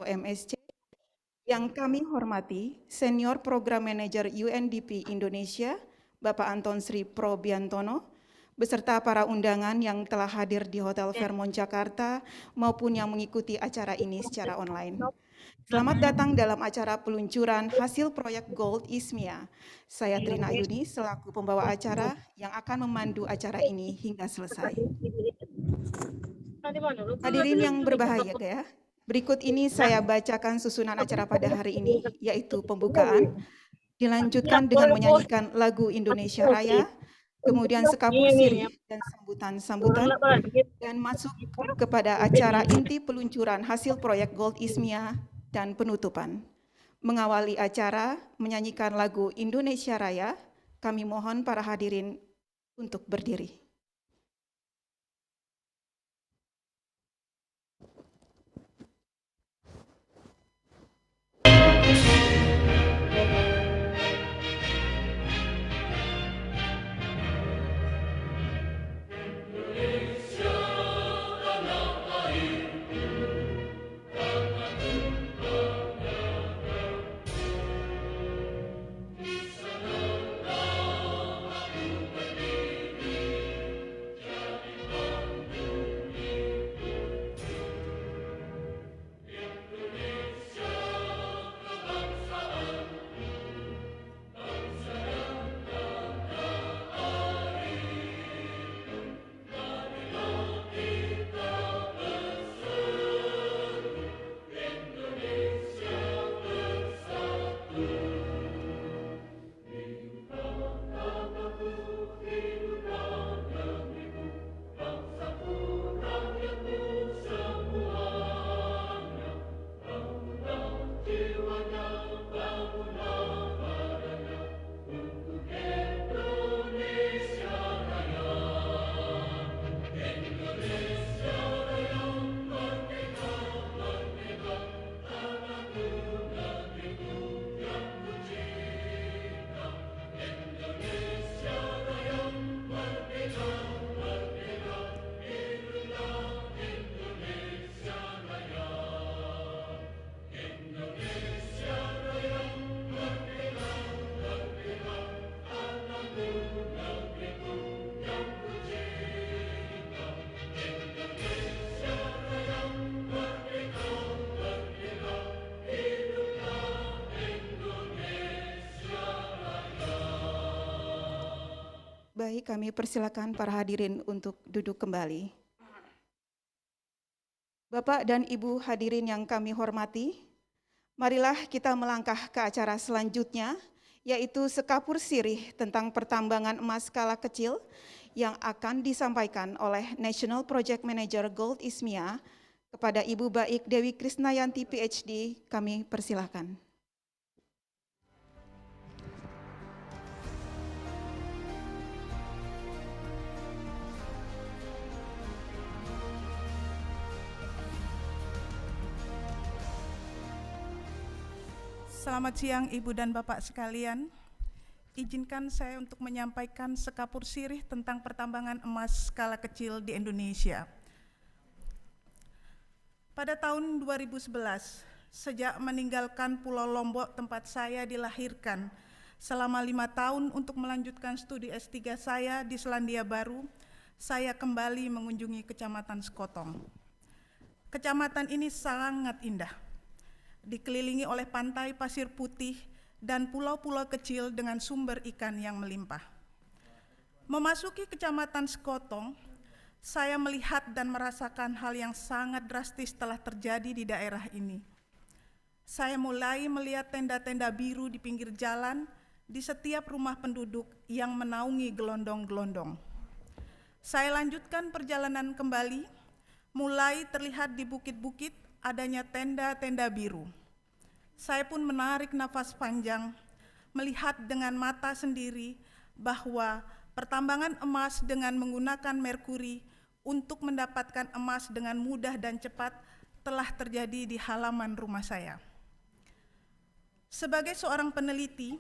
MSC, yang kami hormati Senior Program Manager UNDP Indonesia, Bapak Anton Sri Probiantono, beserta para undangan yang telah hadir di Hotel Fairmont Jakarta maupun yang mengikuti acara ini secara online. Selamat datang dalam acara peluncuran hasil proyek Gold ISMIA. Saya Trina Yuni selaku pembawa acara yang akan memandu acara ini hingga selesai. Hadirin yang berbahagia ya, berikut ini saya bacakan susunan acara pada hari ini, yaitu pembukaan, dilanjutkan dengan menyanyikan lagu Indonesia Raya, kemudian sekapur sirih dan sambutan-sambutan, dan masuk kepada acara inti peluncuran hasil proyek Gold ISMIA dan penutupan. Mengawali acara menyanyikan lagu Indonesia Raya, kami mohon para hadirin untuk berdiri. Baik, kami persilakan para hadirin untuk duduk kembali. Bapak dan Ibu hadirin yang kami hormati, marilah kita melangkah ke acara selanjutnya, yaitu sekapur sirih tentang pertambangan emas skala kecil yang akan disampaikan oleh National Project Manager Gold ISMIA kepada Ibu Baik Dewi Krisnayanti PhD, kami persilakan. Selamat siang Ibu dan Bapak sekalian. Izinkan saya untuk menyampaikan sekapur sirih tentang pertambangan emas skala kecil di Indonesia. Pada tahun 2011, sejak meninggalkan Pulau Lombok tempat saya dilahirkan, selama 5 tahun untuk melanjutkan studi S3 saya di Selandia Baru, saya kembali mengunjungi Kecamatan Sekotong. Kecamatan ini sangat indah, dikelilingi oleh pantai pasir putih dan pulau-pulau kecil dengan sumber ikan yang melimpah. Memasuki Kecamatan Sekotong, saya melihat dan merasakan hal yang sangat drastis telah terjadi di daerah ini. Saya mulai melihat tenda-tenda biru di pinggir jalan di setiap rumah penduduk yang menaungi gelondong-gelondong. Saya lanjutkan perjalanan kembali, mulai terlihat di bukit-bukit adanya tenda-tenda biru. Saya pun menarik nafas panjang, melihat dengan mata sendiri bahwa pertambangan emas dengan menggunakan merkuri untuk mendapatkan emas dengan mudah dan cepat telah terjadi di halaman rumah saya. Sebagai seorang peneliti,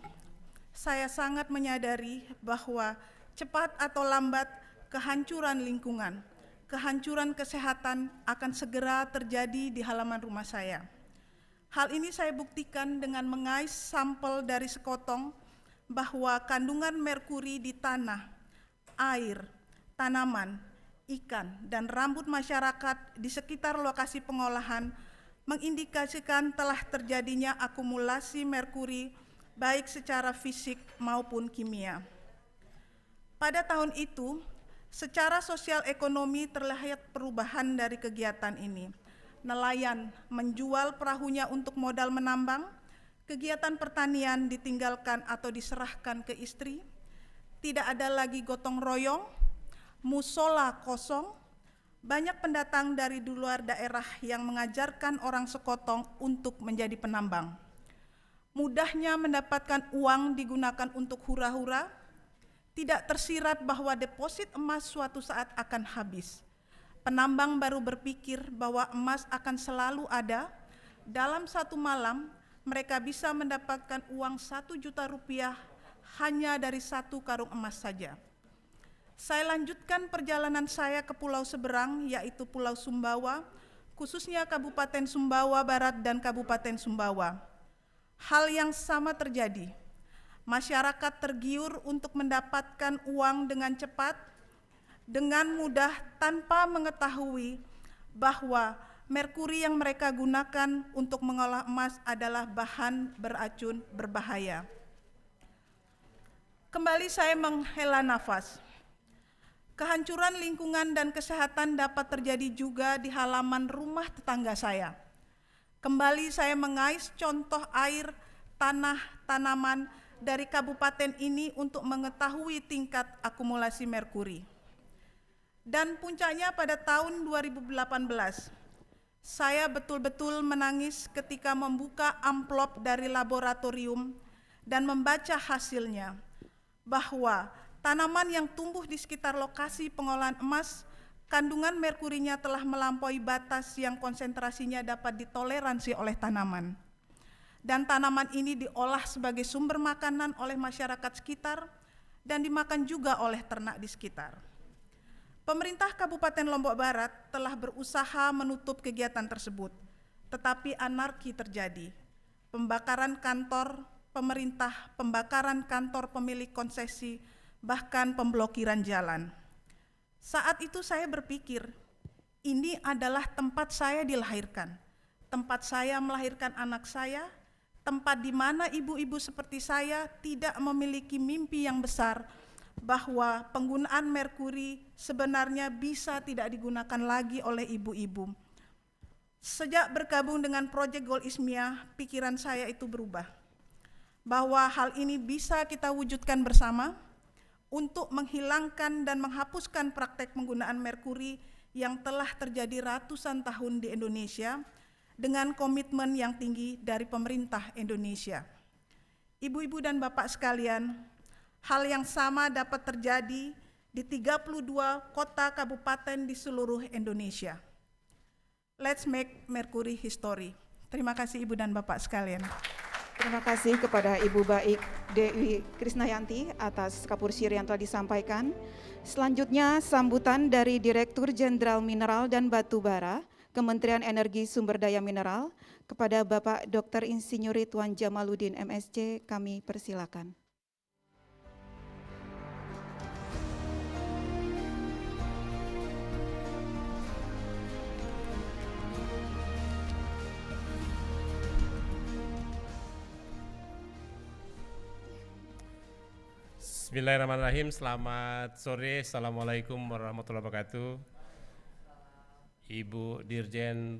saya sangat menyadari bahwa cepat atau lambat kehancuran lingkungan, kehancuran kesehatan akan segera terjadi di halaman rumah saya. Hal ini saya buktikan dengan mengais sampel dari sekotong bahwa kandungan merkuri di tanah, air, tanaman, ikan, dan rambut masyarakat di sekitar lokasi pengolahan mengindikasikan telah terjadinya akumulasi merkuri baik secara fisik maupun kimia. Pada tahun itu, secara sosial ekonomi terlihat perubahan dari kegiatan ini. Nelayan menjual perahunya untuk modal menambang, kegiatan pertanian ditinggalkan atau diserahkan ke istri, tidak ada lagi gotong royong, musola kosong, banyak pendatang dari luar daerah yang mengajarkan orang sekotong untuk menjadi penambang. Mudahnya mendapatkan uang digunakan untuk hura-hura, tidak tersirat bahwa deposit emas suatu saat akan habis. Penambang baru berpikir bahwa emas akan selalu ada. Dalam satu malam, mereka bisa mendapatkan uang 1 juta rupiah hanya dari 1 karung emas saja. Saya lanjutkan perjalanan saya ke pulau seberang, yaitu Pulau Sumbawa, khususnya Kabupaten Sumbawa Barat dan Kabupaten Sumbawa. Hal yang sama terjadi. Masyarakat tergiur untuk mendapatkan uang dengan cepat, dengan mudah tanpa mengetahui bahwa merkuri yang mereka gunakan untuk mengolah emas adalah bahan beracun berbahaya. Kembali saya menghela nafas. Kehancuran lingkungan dan kesehatan dapat terjadi juga di halaman rumah tetangga saya. Kembali saya mengais contoh air, tanah, tanaman dari kabupaten ini untuk mengetahui tingkat akumulasi merkuri. Dan puncaknya pada tahun 2018, saya betul-betul menangis ketika membuka amplop dari laboratorium dan membaca hasilnya, bahwa tanaman yang tumbuh di sekitar lokasi pengolahan emas, kandungan merkurinya telah melampaui batas yang konsentrasinya dapat ditoleransi oleh tanaman. Dan tanaman ini diolah sebagai sumber makanan oleh masyarakat sekitar dan dimakan juga oleh ternak di sekitar. Pemerintah Kabupaten Lombok Barat telah berusaha menutup kegiatan tersebut, tetapi anarki terjadi. Pembakaran kantor pemerintah, pembakaran kantor pemilik konsesi, bahkan pemblokiran jalan. Saat itu saya berpikir, ini adalah tempat saya dilahirkan, tempat saya melahirkan anak saya, tempat di mana ibu-ibu seperti saya tidak memiliki mimpi yang besar, bahwa penggunaan merkuri sebenarnya bisa tidak digunakan lagi oleh ibu-ibu. Sejak bergabung dengan Proyek Goal Ismiah, pikiran saya itu berubah, bahwa hal ini bisa kita wujudkan bersama untuk menghilangkan dan menghapuskan praktek penggunaan merkuri yang telah terjadi ratusan tahun di Indonesia dengan komitmen yang tinggi dari pemerintah Indonesia. Ibu-ibu dan bapak sekalian, hal yang sama dapat terjadi di 32 kota kabupaten di seluruh Indonesia. Let's make mercury history. Terima kasih Ibu dan Bapak sekalian. Terima kasih kepada Ibu Baik Dewi Krisnayanti atas kapursier yang telah disampaikan. Selanjutnya sambutan dari Direktur Jenderal Mineral dan Batu Bara, Kementerian Energi Sumber Daya Mineral, kepada Bapak Dr. Insinyur Ridwan Jamaluddin MSc, kami persilakan. Bismillahirrahmanirrahim, selamat sore, Assalamualaikum warahmatullahi wabarakatuh. Ibu Dirjen,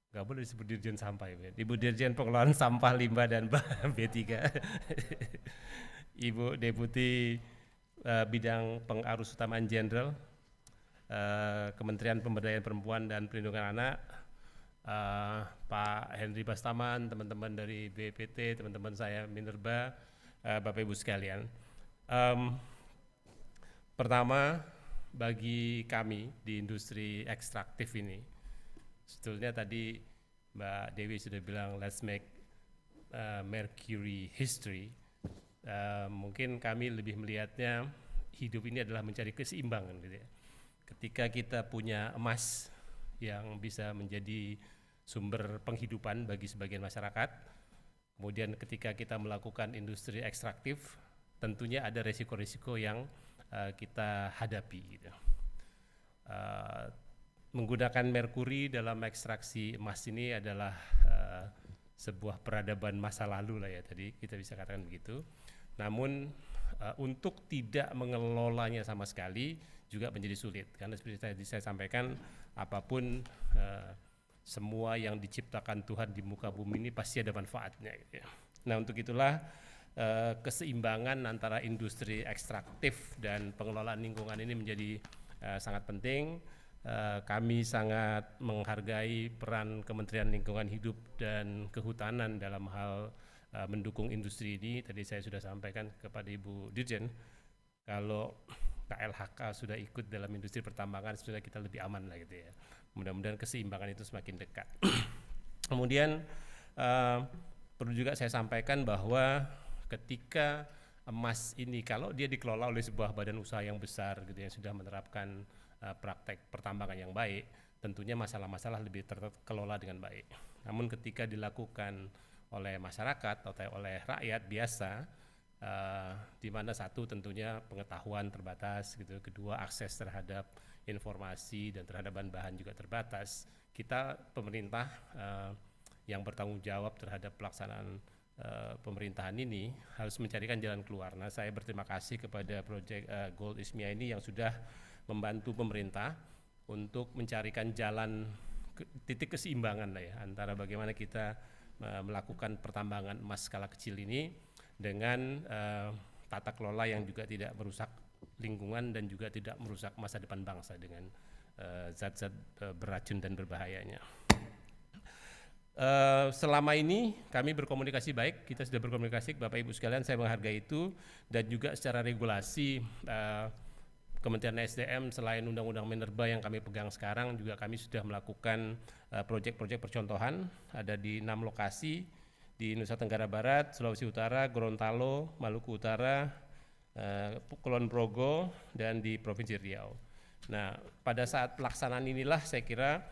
nggak boleh disebut Dirjen Sampah, Ibu Dirjen Pengelolaan Sampah, Limbah, dan B3, Ibu Deputi Bidang Pengarus Utamaan Jenderal, Kementerian Pemberdayaan Perempuan dan Perlindungan Anak, Pak Henry Bastaman, teman-teman dari BPT, teman-teman saya Minerba, Bapak Ibu sekalian. Pertama, bagi kami di industri ekstraktif ini, sebetulnya tadi Mbak Dewi sudah bilang let's make mercury history. Mungkin kami lebih melihatnya hidup ini adalah mencari keseimbangan gitu ya. Ketika kita punya emas yang bisa menjadi sumber penghidupan bagi sebagian masyarakat. Kemudian ketika kita melakukan industri ekstraktif, tentunya ada resiko-resiko yang kita hadapi gitu. Menggunakan merkuri dalam ekstraksi emas ini adalah sebuah peradaban masa lalu lah ya, tadi kita bisa katakan begitu. Namun untuk tidak mengelolanya sama sekali juga menjadi sulit, karena seperti tadi saya sampaikan, apapun semua yang diciptakan Tuhan di muka bumi ini pasti ada manfaatnya gitu ya. Nah, untuk itulah keseimbangan antara industri ekstraktif dan pengelolaan lingkungan ini menjadi sangat penting. Kami sangat menghargai peran Kementerian Lingkungan Hidup dan Kehutanan dalam hal mendukung industri ini. Tadi saya sudah sampaikan kepada Ibu Dirjen, kalau KLHK sudah ikut dalam industri pertambangan, sudah kita lebih aman lah gitu ya. Mudah-mudahan keseimbangan itu semakin dekat. Kemudian perlu juga saya sampaikan bahwa ketika emas ini kalau dia dikelola oleh sebuah badan usaha yang besar gitu yang sudah menerapkan praktek pertambangan yang baik, tentunya masalah-masalah lebih terkelola dengan baik. Namun ketika dilakukan oleh masyarakat atau oleh rakyat biasa, di mana satu tentunya pengetahuan terbatas gitu, kedua akses terhadap informasi dan terhadap bahan-bahan juga terbatas, kita pemerintah yang bertanggung jawab terhadap pelaksanaan pemerintahan ini harus mencarikan jalan keluar. Nah, saya berterima kasih kepada proyek Gold Ismia ini yang sudah membantu pemerintah untuk mencarikan jalan titik keseimbangan lah ya, antara bagaimana kita melakukan pertambangan emas skala kecil ini dengan tata kelola yang juga tidak merusak lingkungan dan juga tidak merusak masa depan bangsa dengan zat-zat beracun dan berbahayanya. Selama ini kami berkomunikasi baik, kita sudah berkomunikasi Bapak Ibu sekalian, saya menghargai itu, dan juga secara regulasi Kementerian SDM selain Undang-Undang Minerba yang kami pegang sekarang, juga kami sudah melakukan proyek-proyek percontohan, ada di 6 lokasi di Nusa Tenggara Barat, Sulawesi Utara, Gorontalo, Maluku Utara, Kulon Progo, dan di Provinsi Riau. Nah, pada saat pelaksanaan inilah saya kira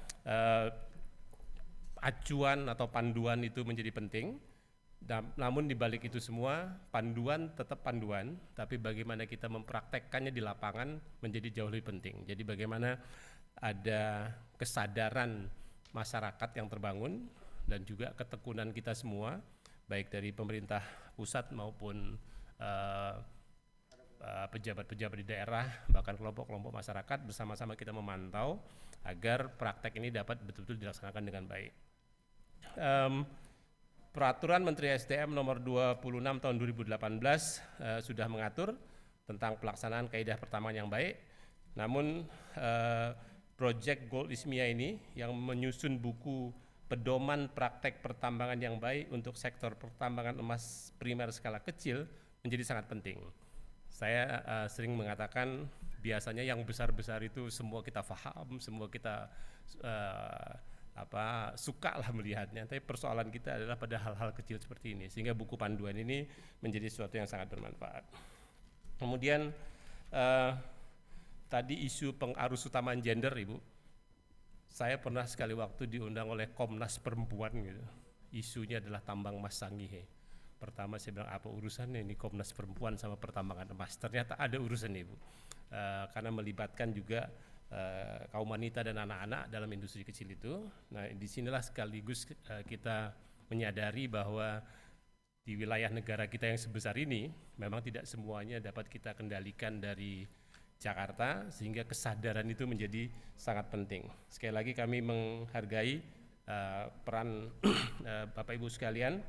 acuan atau panduan itu menjadi penting. Namun di balik itu semua, panduan tetap panduan, tapi bagaimana kita mempraktekkannya di lapangan menjadi jauh lebih penting. Jadi bagaimana ada kesadaran masyarakat yang terbangun dan juga ketekunan kita semua, baik dari pemerintah pusat maupun pejabat-pejabat di daerah, bahkan kelompok-kelompok masyarakat, bersama-sama kita memantau agar praktek ini dapat betul-betul dilaksanakan dengan baik. Peraturan Menteri SDM nomor 26 tahun 2018 sudah mengatur tentang pelaksanaan kaidah pertambangan yang baik. Namun proyek Gold Ismia ini yang menyusun buku pedoman praktek pertambangan yang baik untuk sektor pertambangan emas primer skala kecil menjadi sangat penting. Saya sering mengatakan biasanya yang besar-besar itu semua kita paham, semua kita suka lah melihatnya, tapi persoalan kita adalah pada hal-hal kecil seperti ini, sehingga buku panduan ini menjadi sesuatu yang sangat bermanfaat. Kemudian tadi isu pengarus utamaan gender, Ibu, saya pernah sekali waktu diundang oleh Komnas Perempuan gitu, isunya adalah tambang emas Sangihe. Pertama saya bilang apa urusannya ini Komnas Perempuan sama pertambangan emas, ternyata ada urusan Ibu, karena melibatkan juga kaum wanita dan anak-anak dalam industri kecil itu. Nah, disinilah sekaligus kita menyadari bahwa di wilayah negara kita yang sebesar ini memang tidak semuanya dapat kita kendalikan dari Jakarta, sehingga kesadaran itu menjadi sangat penting. Sekali lagi kami menghargai peran Bapak Ibu sekalian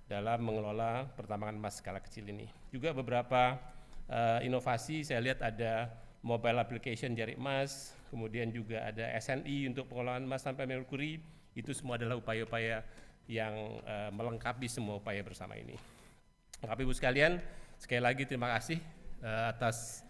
dalam mengelola pertambangan emas skala kecil ini. Juga beberapa inovasi saya lihat ada mobile application jari emas, kemudian juga ada SNI untuk pengelolaan emas sampai merkuri. Itu semua adalah upaya-upaya yang melengkapi semua upaya bersama ini. Bapak Ibu sekalian, sekali lagi terima kasih atas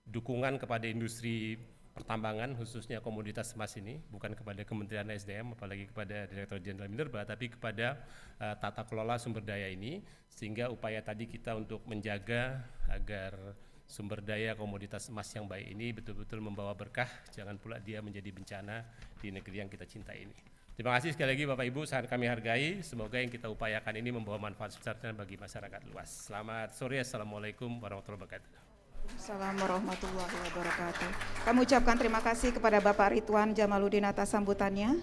dukungan kepada industri pertambangan, khususnya komoditas emas ini, bukan kepada Kementerian SDM, apalagi kepada Direktur Jenderal Minerba, tapi kepada tata kelola sumber daya ini, sehingga upaya tadi kita untuk menjaga agar sumber daya komoditas emas yang baik ini betul-betul membawa berkah, jangan pula dia menjadi bencana di negeri yang kita cintai ini. Terima kasih sekali lagi Bapak Ibu, sangat kami hargai. Semoga yang kita upayakan ini membawa manfaat besar bagi masyarakat luas. Selamat sore, Assalamualaikum warahmatullahi wabarakatuh. Assalamualaikum warahmatullahi wabarakatuh. Kami ucapkan terima kasih kepada Bapak Ridwan Jamaluddin atas sambutannya.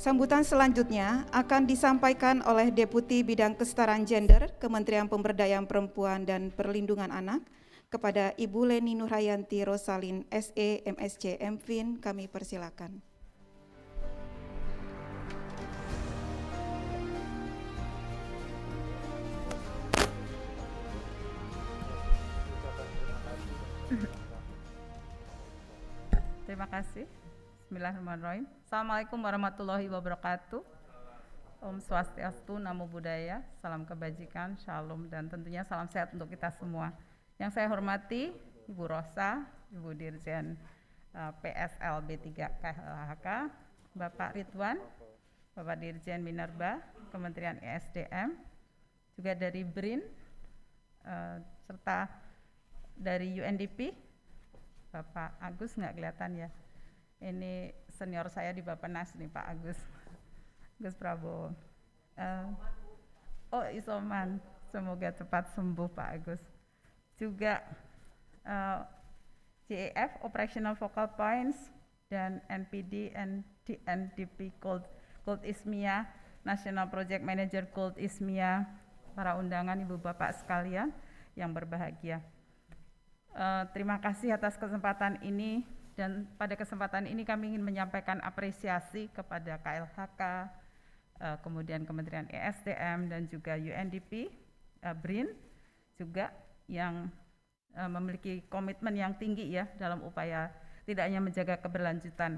Sambutan selanjutnya akan disampaikan oleh Deputi Bidang Kesetaraan Gender, Kementerian Pemberdayaan Perempuan dan Perlindungan Anak, kepada Ibu Leni Nurhayanti Rosalin, SE, MSc, MFin. Kami persilakan. Terima kasih. Bismillahirrahmanirrahim. Assalamualaikum warahmatullahi wabarakatuh. Om Swastiastu, Namo Buddhaya, salam kebajikan, shalom, dan tentunya salam sehat untuk kita semua. Yang saya hormati Ibu Rosa, Ibu Dirjen PSL B3 KLHK, Bapak Ridwan, Bapak Dirjen Minerba, Kementerian ESDM, juga dari BRIN, serta dari UNDP, Bapak Agus nggak kelihatan ya. Ini senior saya di Bappenas nih Pak Agus Prabowo. Isoman, semoga cepat sembuh Pak Agus. Juga GEF Operational Focal Points dan NPD and NDP Gold ISMIA, National Project Manager Gold ISMIA, para undangan Ibu Bapak sekalian yang berbahagia. Terima kasih atas kesempatan ini, dan pada kesempatan ini kami ingin menyampaikan apresiasi kepada KLHK, kemudian Kementerian ESDM dan juga UNDP, BRIN juga yang memiliki komitmen yang tinggi ya dalam upaya tidak hanya menjaga keberlanjutan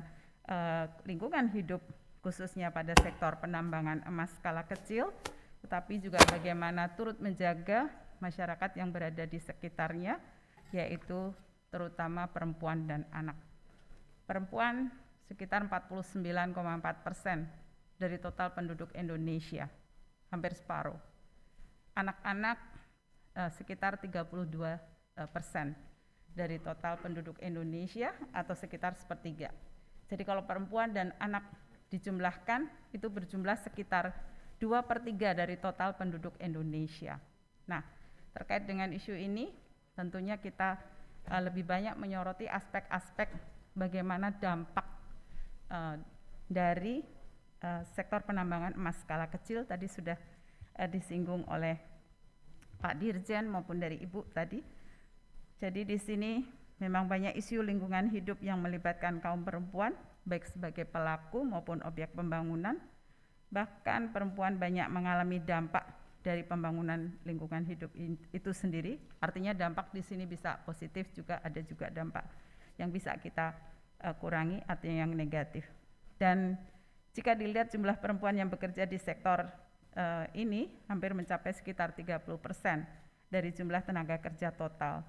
lingkungan hidup khususnya pada sektor penambangan emas skala kecil, tetapi juga bagaimana turut menjaga masyarakat yang berada di sekitarnya, yaitu terutama perempuan dan anak. Perempuan sekitar 49,4% dari total penduduk Indonesia, hampir separuh. Anak-anak sekitar 32% dari total penduduk Indonesia atau sekitar sepertiga. Jadi kalau perempuan dan anak dijumlahkan itu berjumlah sekitar 2/3 dari total penduduk Indonesia. Nah, terkait dengan isu ini tentunya kita lebih banyak menyoroti aspek-aspek bagaimana dampak dari sektor penambangan emas skala kecil tadi sudah disinggung oleh Pak Dirjen maupun dari Ibu tadi. Jadi di sini memang banyak isu lingkungan hidup yang melibatkan kaum perempuan, baik sebagai pelaku maupun objek pembangunan. Bahkan perempuan banyak mengalami dampak dari pembangunan lingkungan hidup itu sendiri. Artinya dampak di sini bisa positif, juga ada juga dampak yang bisa kita kurangi, artinya yang negatif. Dan jika dilihat jumlah perempuan yang bekerja di sektor ini hampir mencapai sekitar 30% dari jumlah tenaga kerja total.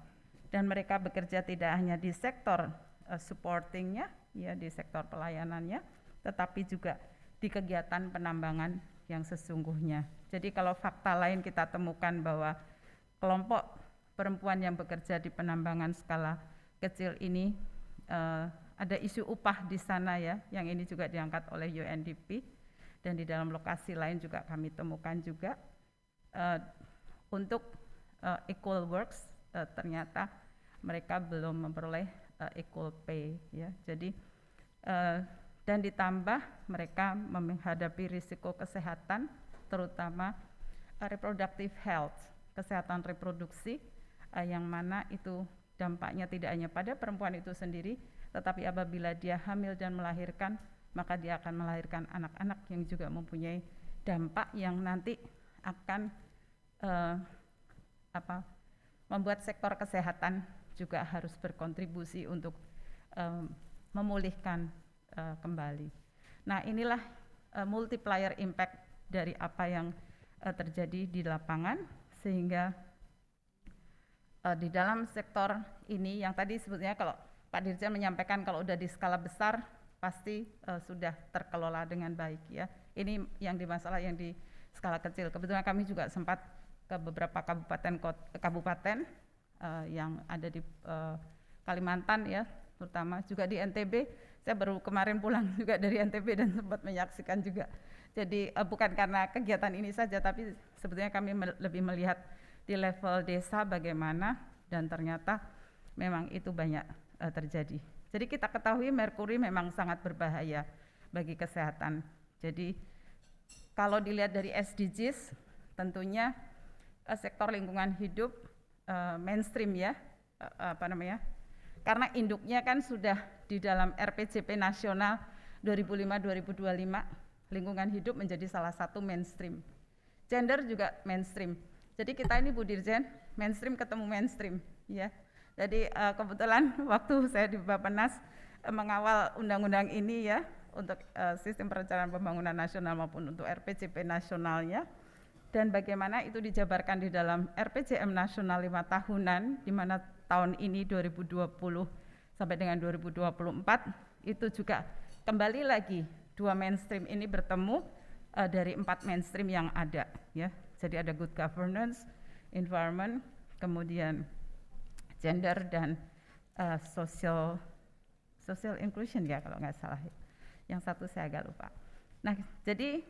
Dan mereka bekerja tidak hanya di sektor supportingnya, ya di sektor pelayanannya, tetapi juga di kegiatan penambangan yang sesungguhnya. Jadi kalau fakta lain kita temukan bahwa kelompok perempuan yang bekerja di penambangan skala kecil ini ada isu upah di sana ya, yang ini juga diangkat oleh UNDP, dan di dalam lokasi lain juga kami temukan juga untuk equal works ternyata mereka belum memperoleh equal pay ya. Jadi dan ditambah mereka menghadapi risiko kesehatan terutama reproductive health, kesehatan reproduksi yang mana itu dampaknya tidak hanya pada perempuan itu sendiri, tetapi apabila dia hamil dan melahirkan, maka dia akan melahirkan anak-anak yang juga mempunyai dampak yang nanti akan membuat sektor kesehatan juga harus berkontribusi untuk memulihkan kembali. Nah, inilah multiplier impact dari apa yang terjadi di lapangan, sehingga di dalam sektor ini yang tadi sebetulnya kalau Pak Dirjen menyampaikan kalau udah di skala besar pasti sudah terkelola dengan baik ya. Ini yang di masalah yang di skala kecil. Kebetulan kami juga sempat ke beberapa kabupaten yang ada di Kalimantan ya, terutama juga di NTB. Saya baru kemarin pulang juga dari NTB dan sempat menyaksikan juga. Jadi bukan karena kegiatan ini saja, tapi sebetulnya kami lebih melihat di level desa bagaimana, dan ternyata memang itu banyak terjadi. Jadi kita ketahui merkuri memang sangat berbahaya bagi kesehatan. Jadi kalau dilihat dari SDGs, tentunya sektor lingkungan hidup mainstream ya, karena induknya kan sudah di dalam RPJP nasional 2005-2025, lingkungan hidup menjadi salah satu mainstream. Gender juga mainstream. Jadi kita ini Bu Dirjen, mainstream ketemu mainstream ya. Jadi kebetulan waktu saya di Bappenas mengawal undang-undang ini ya, untuk sistem perencanaan pembangunan nasional maupun untuk RPJP nasionalnya, dan bagaimana itu dijabarkan di dalam RPJM nasional 5 tahunan, di mana tahun ini 2020 sampai dengan 2024 itu juga kembali lagi 2 mainstream ini bertemu dari 4 mainstream yang ada ya. Jadi ada good governance, environment, kemudian gender, dan social inclusion ya kalau nggak salah. Yang satu saya agak lupa. Nah, jadi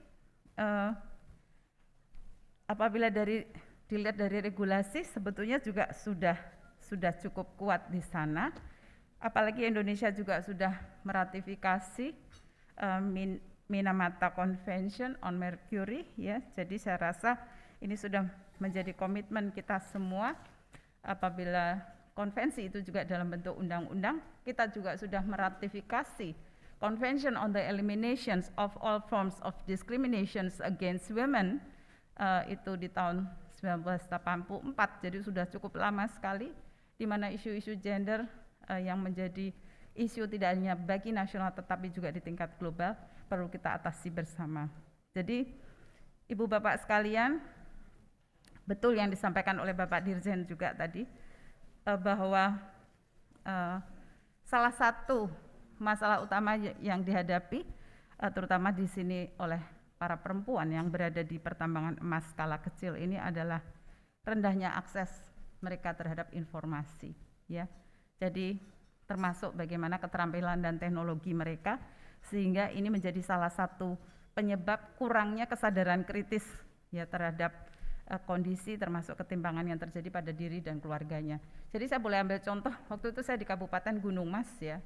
apabila dilihat dari regulasi, sebetulnya juga sudah cukup kuat di sana. Apalagi Indonesia juga sudah meratifikasi Minamata Convention on Mercury ya. Jadi saya rasa ini sudah menjadi komitmen kita semua. Apabila konvensi itu juga dalam bentuk undang-undang, kita juga sudah meratifikasi Convention on the Elimination of All Forms of Discrimination Against Women itu di tahun 1984, jadi sudah cukup lama sekali, di mana isu-isu gender yang menjadi isu tidak hanya bagi nasional tetapi juga di tingkat global perlu kita atasi bersama. Jadi Ibu Bapak sekalian, betul yang disampaikan oleh Bapak Dirjen juga tadi, bahwa salah satu masalah utama yang dihadapi terutama di sini oleh para perempuan yang berada di pertambangan emas skala kecil ini adalah rendahnya akses mereka terhadap informasi ya. Jadi termasuk bagaimana keterampilan dan teknologi mereka, sehingga ini menjadi salah satu penyebab kurangnya kesadaran kritis ya terhadap kondisi termasuk ketimpangan yang terjadi pada diri dan keluarganya. Jadi saya boleh ambil contoh, waktu itu saya di Kabupaten Gunung Mas ya,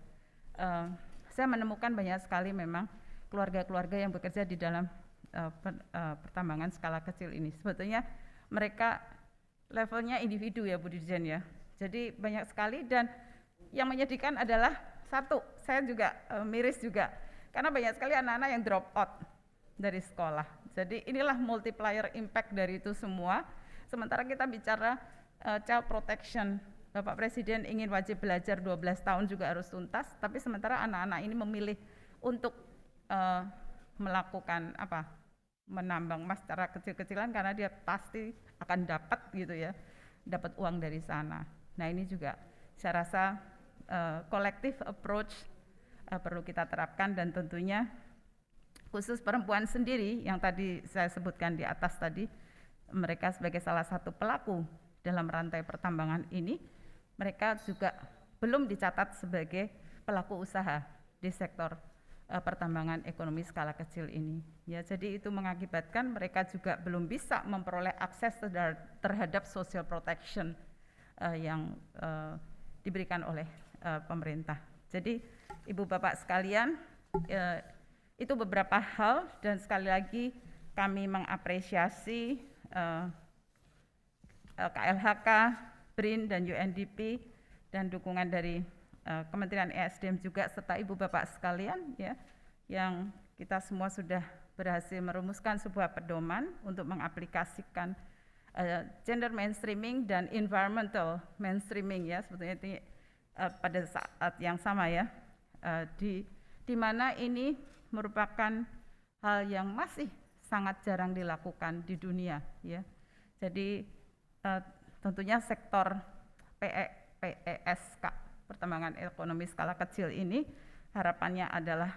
saya menemukan banyak sekali memang keluarga-keluarga yang bekerja di dalam pertambangan skala kecil ini. Sebetulnya mereka levelnya individu ya Bu Dirjen ya. Jadi banyak sekali, dan yang menyedihkan adalah satu, saya juga miris juga, karena banyak sekali anak-anak yang drop out dari sekolah. Jadi inilah multiplier impact dari itu semua. Sementara kita bicara child protection, Bapak Presiden ingin wajib belajar 12 tahun juga harus tuntas, tapi sementara anak-anak ini memilih untuk melakukan menambang emas secara kecil-kecilan karena dia pasti akan dapat gitu ya, dapat uang dari sana. Nah ini juga saya rasa collective approach perlu kita terapkan, dan tentunya khusus perempuan sendiri yang tadi saya sebutkan di atas tadi, mereka sebagai salah satu pelaku dalam rantai pertambangan ini, mereka juga belum dicatat sebagai pelaku usaha di sektor pertambangan ekonomi skala kecil ini. Ya, jadi itu mengakibatkan mereka juga belum bisa memperoleh akses terhadap social protection yang diberikan oleh pemerintah. Jadi Ibu Bapak sekalian, itu beberapa hal, dan sekali lagi kami mengapresiasi KLHK, BRIN, dan UNDP, dan dukungan dari Kementerian ESDM juga, serta Ibu Bapak sekalian ya, yang kita semua sudah berhasil merumuskan sebuah pedoman untuk mengaplikasikan gender mainstreaming dan environmental mainstreaming ya, sebetulnya ini pada saat yang sama ya, di mana ini merupakan hal yang masih sangat jarang dilakukan di dunia ya. Jadi tentunya sektor PESK, pertambangan ekonomi skala kecil ini, harapannya adalah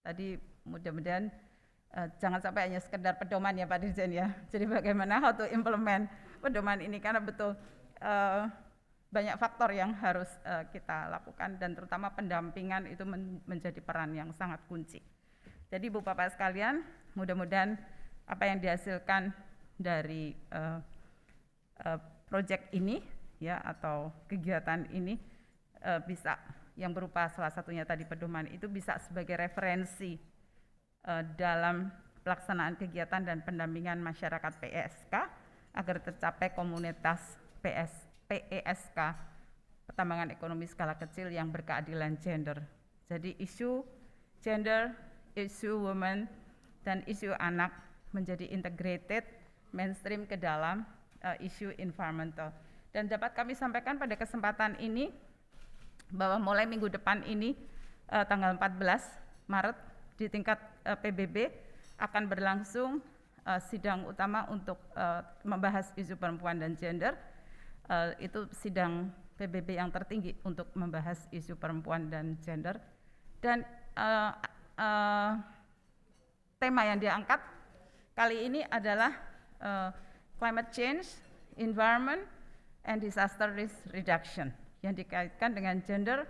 tadi mudah-mudahan jangan sampai hanya sekedar pedoman ya Pak Dirjen ya. Jadi bagaimana how to implement pedoman ini, karena betul banyak faktor yang harus kita lakukan, dan terutama pendampingan itu menjadi peran yang sangat kunci. Jadi Bu Bapak sekalian, mudah-mudahan apa yang dihasilkan dari proyek ini ya, atau kegiatan ini bisa, yang berupa salah satunya tadi pedoman itu, bisa sebagai referensi dalam pelaksanaan kegiatan dan pendampingan masyarakat PESK agar tercapai komunitas PESK, pertambangan ekonomi skala kecil yang berkeadilan gender. Jadi isu gender, isu women, dan isu anak menjadi integrated mainstream ke dalam isu environmental. Dan dapat kami sampaikan pada kesempatan ini bahwa mulai minggu depan ini tanggal 14 Maret di tingkat PBB akan berlangsung sidang utama untuk membahas isu perempuan dan gender. Itu sidang PBB yang tertinggi untuk membahas isu perempuan dan gender. Dan tema yang diangkat kali ini adalah climate change, environment, and disaster risk reduction, yang dikaitkan dengan gender,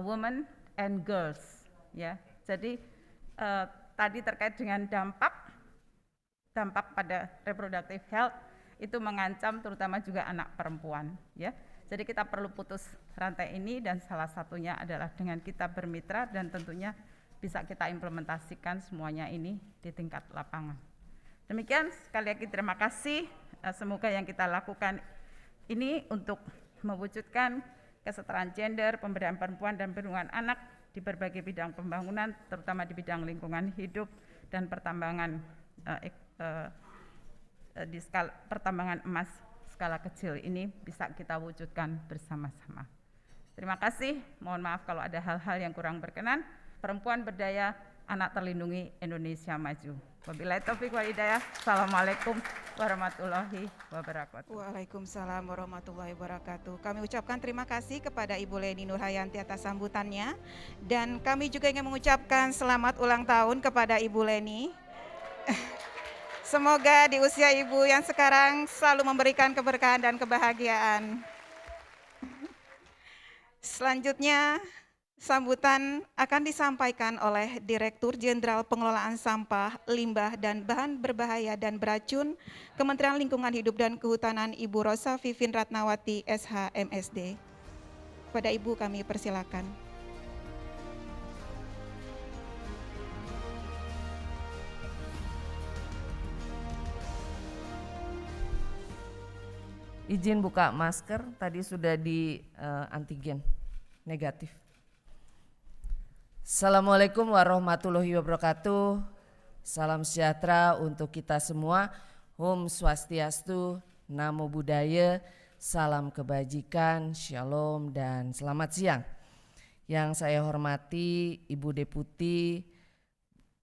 women, and girls. Ya, jadi tadi terkait dengan dampak pada reproductive health itu mengancam terutama juga anak perempuan. Ya, jadi kita perlu putus rantai ini, dan salah satunya adalah dengan kita bermitra dan tentunya bisa kita implementasikan semuanya ini di tingkat lapangan. Demikian, sekali lagi terima kasih. Semoga yang kita lakukan ini untuk mewujudkan kesetaraan gender, pemberdayaan perempuan dan perlindungan anak di berbagai bidang pembangunan, terutama di bidang lingkungan hidup dan pertambangan di pertambangan emas skala kecil ini bisa kita wujudkan bersama-sama. Terima kasih, mohon maaf kalau ada hal-hal yang kurang berkenan. Perempuan berdaya, anak terlindungi, Indonesia maju. Wabillahi taufiq wal hidayah. Assalamualaikum warahmatullahi wabarakatuh. Waalaikumsalam warahmatullahi wabarakatuh. Kami ucapkan terima kasih kepada Ibu Leni Nurhayanti atas sambutannya, dan kami juga ingin mengucapkan selamat ulang tahun kepada Ibu Leni. Semoga di usia Ibu yang sekarang selalu memberikan keberkahan dan kebahagiaan. Selanjutnya, sambutan akan disampaikan oleh Direktur Jenderal Pengelolaan Sampah, Limbah, dan Bahan Berbahaya dan Beracun, Kementerian Lingkungan Hidup dan Kehutanan, Ibu Rosa Vivin Ratnawati, SH, MSD. Pada Ibu kami persilakan. Izin buka masker, tadi sudah di antigen negatif. Assalamualaikum warahmatullahi wabarakatuh. Salam sejahtera untuk kita semua. Om Swastiastu, Namo Buddhaya, salam kebajikan, shalom, dan selamat siang. Yang saya hormati Ibu Deputi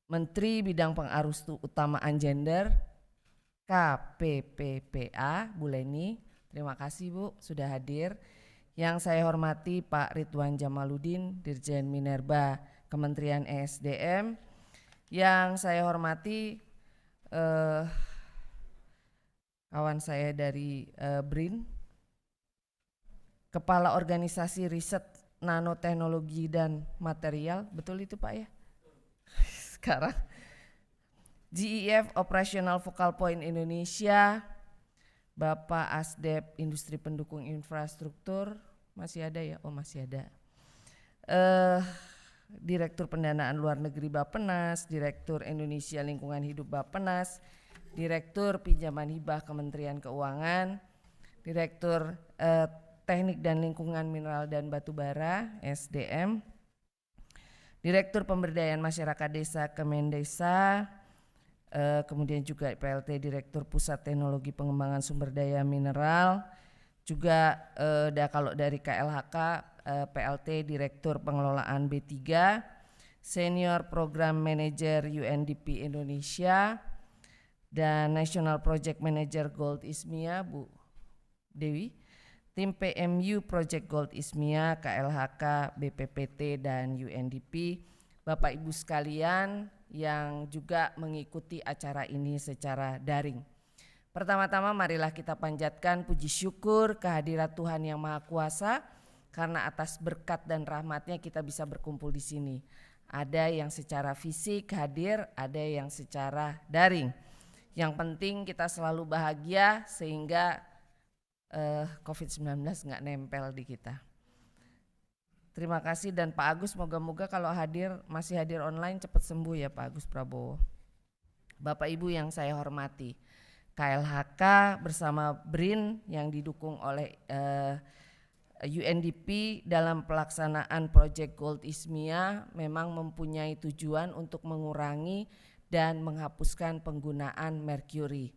Menteri Bidang Pengarus Utamaan Gender KPPPA, Bu Leni. Terima kasih Bu sudah hadir. Yang saya hormati Pak Ridwan Jamaluddin, Dirjen Minerba Kementerian ESDM. Yang saya hormati kawan saya dari BRIN, Kepala Organisasi Riset Nanoteknologi dan Material, betul itu Pak ya? Sekarang GEF Operational Focal Point Indonesia, Bapak Asdep Industri Pendukung Infrastruktur, masih ada ya? Oh masih ada. Direktur Pendanaan Luar Negeri Bappenas, Direktur Indonesia Lingkungan Hidup Bappenas, Direktur Pinjaman Hibah Kementerian Keuangan, Direktur Teknik dan Lingkungan Mineral dan Batubara SDM, Direktur Pemberdayaan Masyarakat Desa Kemendesa, kemudian juga PLT Direktur Pusat Teknologi Pengembangan Sumber Daya Mineral, juga kalau dari KLHK PLT Direktur Pengelolaan B3, Senior Program Manager UNDP Indonesia, dan National Project Manager Gold ISMIA Bu Dewi, tim PMU Project Gold ISMIA, KLHK, BPPT, dan UNDP, Bapak Ibu sekalian yang juga mengikuti acara ini secara daring. Pertama-tama marilah kita panjatkan puji syukur kehadirat Tuhan Yang Maha Kuasa, karena atas berkat dan rahmat-Nya kita bisa berkumpul di sini. Ada yang secara fisik hadir, ada yang secara daring. Yang penting kita selalu bahagia sehingga COVID-19 nggak nempel di kita. Terima kasih, dan Pak Agus moga-moga kalau masih hadir online cepat sembuh ya Pak Agus Prabowo. Bapak Ibu yang saya hormati, KLHK bersama BRIN yang didukung oleh UNDP dalam pelaksanaan Project Gold Ismia memang mempunyai tujuan untuk mengurangi dan menghapuskan penggunaan merkuri.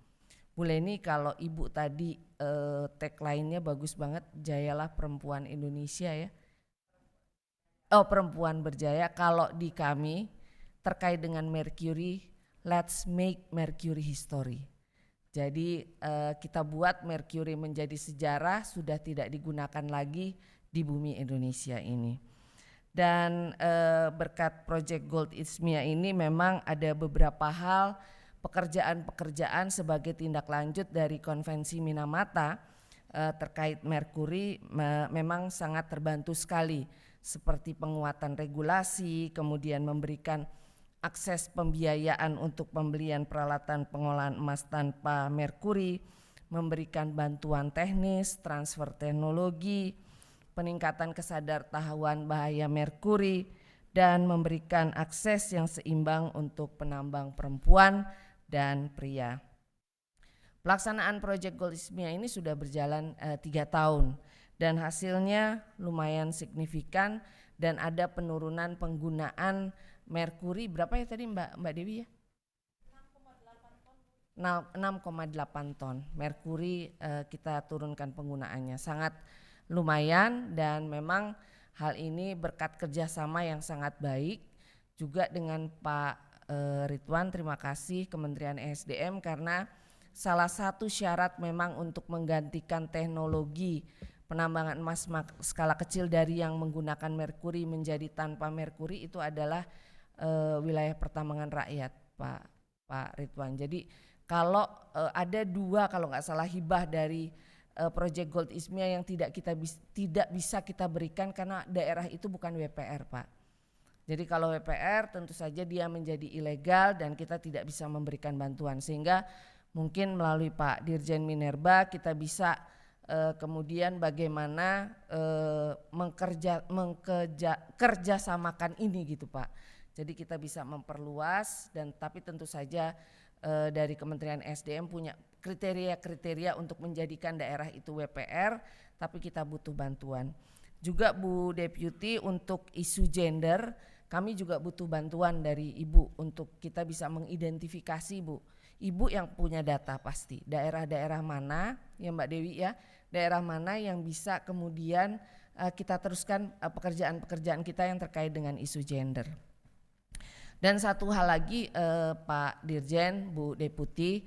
Bu Leni, kalau Ibu tadi tagline-nya bagus banget, jayalah perempuan Indonesia ya. Oh, perempuan berjaya. Kalau di kami terkait dengan merkuri, let's make mercury history. Jadi kita buat merkuri menjadi sejarah, sudah tidak digunakan lagi di bumi Indonesia ini. Dan berkat Project Gold Ismia ini memang ada beberapa hal pekerjaan-pekerjaan sebagai tindak lanjut dari Konvensi Minamata terkait merkuri memang sangat terbantu sekali, seperti penguatan regulasi, kemudian memberikan akses pembiayaan untuk pembelian peralatan pengolahan emas tanpa merkuri, memberikan bantuan teknis, transfer teknologi, peningkatan kesadartahuan bahaya merkuri, dan memberikan akses yang seimbang untuk penambang perempuan dan pria. Pelaksanaan Project Gold Ismia ini sudah berjalan 3 tahun dan hasilnya lumayan signifikan, dan ada penurunan penggunaan merkuri berapa ya tadi Mbak Dewi ya? 6,8 ton merkuri kita turunkan penggunaannya, sangat lumayan, dan memang hal ini berkat kerjasama yang sangat baik juga dengan Pak Ridwan. Terima kasih Kementerian ESDM, karena salah satu syarat memang untuk menggantikan teknologi penambangan emas skala kecil dari yang menggunakan merkuri menjadi tanpa merkuri itu adalah wilayah pertambangan rakyat, Pak Ridwan. Jadi kalau ada 2 kalau nggak salah hibah dari Project Gold Ismia yang tidak bisa kita berikan karena daerah itu bukan WPR, Pak. Jadi kalau WPR tentu saja dia menjadi ilegal dan kita tidak bisa memberikan bantuan, sehingga mungkin melalui Pak Dirjen Minerba kita bisa kemudian bagaimana kerjasamakan ini gitu Pak. Jadi kita bisa memperluas, dan tapi tentu saja dari Kementerian SDM punya kriteria-kriteria untuk menjadikan daerah itu WPR, tapi kita butuh bantuan. Juga Bu Deputi, untuk isu gender kami juga butuh bantuan dari Ibu untuk kita bisa mengidentifikasi Bu. Ibu yang punya data pasti, daerah-daerah mana ya Mbak Dewi ya, daerah mana yang bisa kemudian kita teruskan pekerjaan-pekerjaan kita yang terkait dengan isu gender. Dan satu hal lagi Pak Dirjen, Bu Deputi,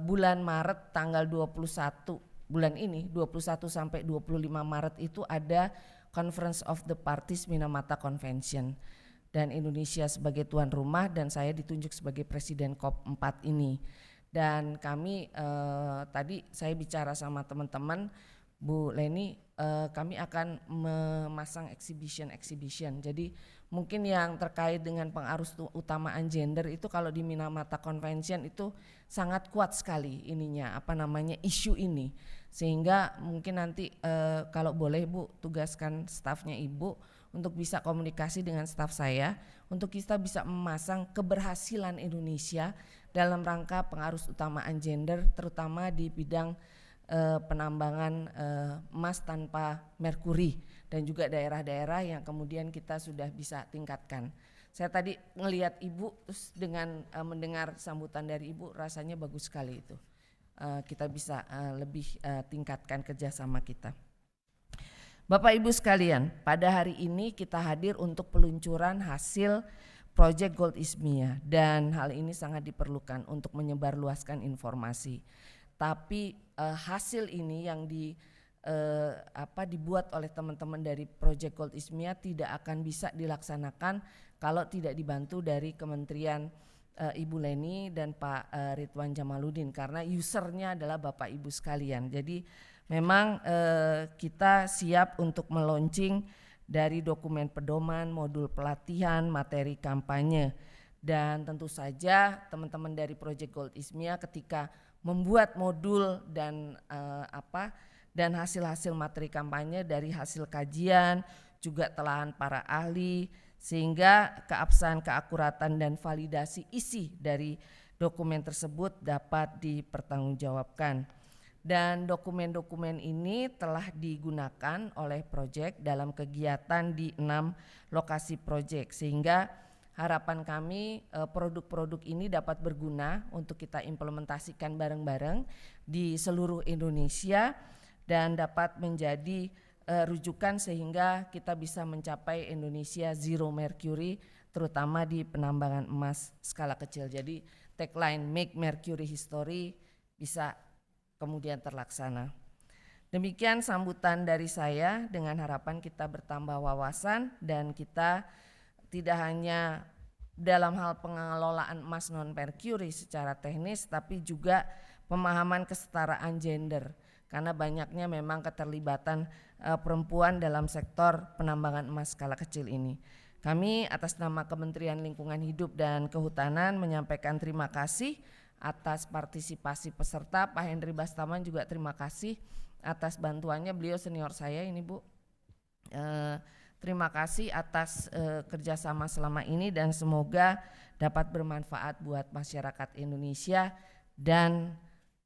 bulan Maret tanggal 21 bulan ini 21 sampai 25 Maret itu ada Conference of the Parties Minamata Convention, dan Indonesia sebagai tuan rumah dan saya ditunjuk sebagai Presiden COP4 ini. Dan kami tadi saya bicara sama teman-teman, Bu Leni, kami akan memasang exhibition. Jadi mungkin yang terkait dengan pengarus utamaan gender itu kalau di Minamata Convention itu sangat kuat sekali ininya, isu ini. Sehingga mungkin nanti kalau boleh Bu tugaskan stafnya Ibu untuk bisa komunikasi dengan staf saya untuk kita bisa memasang keberhasilan Indonesia dalam rangka pengarus utamaan gender, terutama di bidang penambangan emas tanpa merkuri, dan juga daerah-daerah yang kemudian kita sudah bisa tingkatkan. Saya tadi ngelihat Ibu terus dengan mendengar sambutan dari Ibu rasanya bagus sekali itu. Kita bisa lebih tingkatkan kerjasama kita. Bapak Ibu sekalian, pada hari ini kita hadir untuk peluncuran hasil Project Gold Ismia, dan hal ini sangat diperlukan untuk menyebarluaskan informasi. Tapi hasil ini yang dibuat oleh teman-teman dari Project Gold Ismia tidak akan bisa dilaksanakan kalau tidak dibantu dari Kementerian Ibu Leni dan Pak Ridwan Jamaluddin, karena usernya adalah Bapak Ibu sekalian. Jadi memang kita siap untuk meluncing dari dokumen pedoman, modul pelatihan, materi kampanye. Dan tentu saja teman-teman dari Project Gold ISMIA ketika membuat modul dan dan hasil-hasil materi kampanye dari hasil kajian, juga telahan para ahli, sehingga keabsahan, keakuratan dan validasi isi dari dokumen tersebut dapat dipertanggungjawabkan. Dan dokumen-dokumen ini telah digunakan oleh proyek dalam kegiatan di 6 lokasi proyek, sehingga harapan kami produk-produk ini dapat berguna untuk kita implementasikan bareng-bareng di seluruh Indonesia dan dapat menjadi rujukan sehingga kita bisa mencapai Indonesia Zero Mercury, terutama di penambangan emas skala kecil. Jadi tagline Make Mercury History bisa kemudian terlaksana. Demikian sambutan dari saya, dengan harapan kita bertambah wawasan dan kita tidak hanya dalam hal pengelolaan emas non mercury secara teknis, tapi juga pemahaman kesetaraan gender, karena banyaknya memang keterlibatan perempuan dalam sektor penambangan emas skala kecil ini. Kami atas nama Kementerian Lingkungan Hidup dan Kehutanan menyampaikan terima kasih atas partisipasi peserta. Pak Henry Bastaman juga terima kasih atas bantuannya, beliau senior saya ini Bu. Terima kasih atas kerjasama selama ini dan semoga dapat bermanfaat buat masyarakat Indonesia dan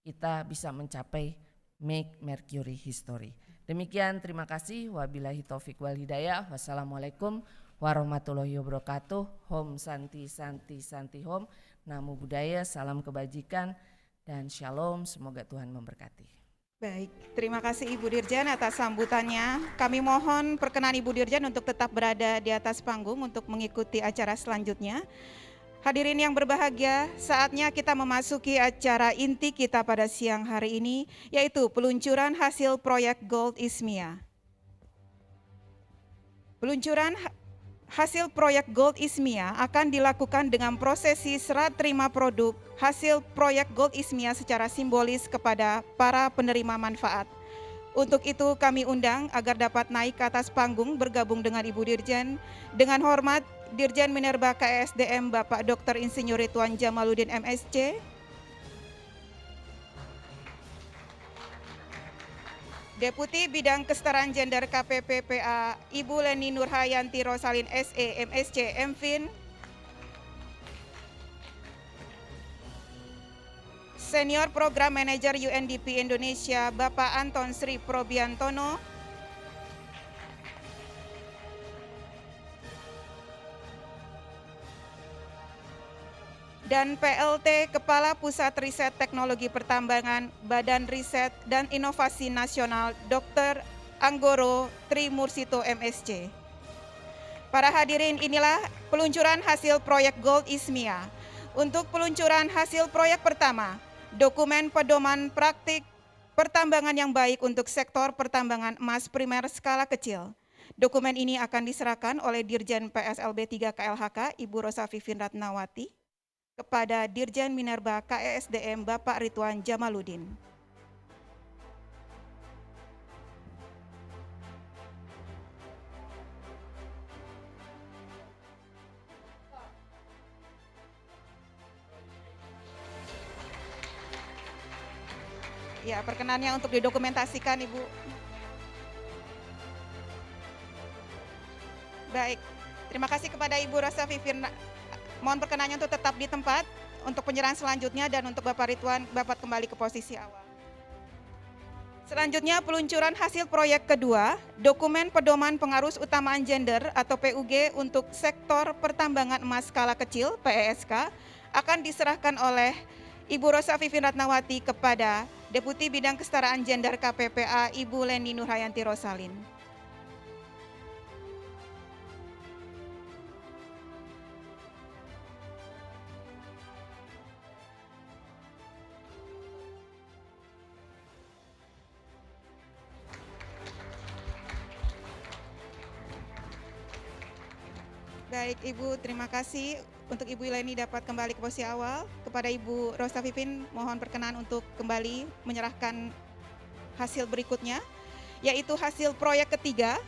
kita bisa mencapai Make Mercury History. Demikian, terima kasih. Wabillahi taufik wal hidayah. Wassalamualaikum warahmatullahi wabarakatuh. Hom Santi Santi Santi Hom. Namo Buddhaya, salam kebajikan dan shalom. Semoga Tuhan memberkati. Baik, terima kasih Ibu Dirjen atas sambutannya. Kami mohon perkenan Ibu Dirjen untuk tetap berada di atas panggung untuk mengikuti acara selanjutnya. Hadirin yang berbahagia, saatnya kita memasuki acara inti kita pada siang hari ini, yaitu peluncuran hasil proyek Gold ISMIA. Peluncuran hasil proyek Gold ISMIA akan dilakukan dengan prosesi serah terima produk hasil proyek Gold ISMIA secara simbolis kepada para penerima manfaat. Untuk itu kami undang agar dapat naik ke atas panggung bergabung dengan Ibu Dirjen. Dengan hormat, Dirjen Minerba KESDM Bapak Dr. Insinyur Ridwan Jamaluddin MSc, Deputi Bidang Kesetaraan Gender KPPPA Ibu Leni Nurhayanti Rosalin SE MSc MFin, Senior Program Manager UNDP Indonesia Bapak Anton Sri Probiantono, dan PLT Kepala Pusat Riset Teknologi Pertambangan Badan Riset dan Inovasi Nasional Dr. Anggoro Trimursito MSc. Para hadirin, inilah peluncuran hasil proyek Gold ISMIA. Untuk peluncuran hasil proyek pertama, dokumen pedoman praktik pertambangan yang baik untuk sektor pertambangan emas primer skala kecil. Dokumen ini akan diserahkan oleh Dirjen PSLB 3 KLHK Ibu Rosa Vivin Ratnawati kepada Dirjen Minerba KESDM Bapak Ridwan Jamaluddin. Ya, perkenannya untuk didokumentasikan, Ibu. Baik, terima kasih kepada Ibu Rosa Vivin. Mohon perkenannya untuk tetap di tempat untuk penyerahan selanjutnya dan untuk Bapak Ridwan dapat kembali ke posisi awal. Selanjutnya peluncuran hasil proyek kedua, dokumen pedoman pengarus utamaan gender atau PUG untuk sektor pertambangan emas skala kecil PESK akan diserahkan oleh Ibu Rosa Vivin Ratnawati kepada Deputi Bidang Kesetaraan Gender KPPA Ibu Leni Nurhayanti Rosalin. Baik Ibu, terima kasih. untuk Ibu Leni dapat kembali ke posisi awal. Kepada Ibu Rosa Vivin mohon perkenan untuk kembali menyerahkan hasil berikutnya, yaitu hasil proyek ketiga,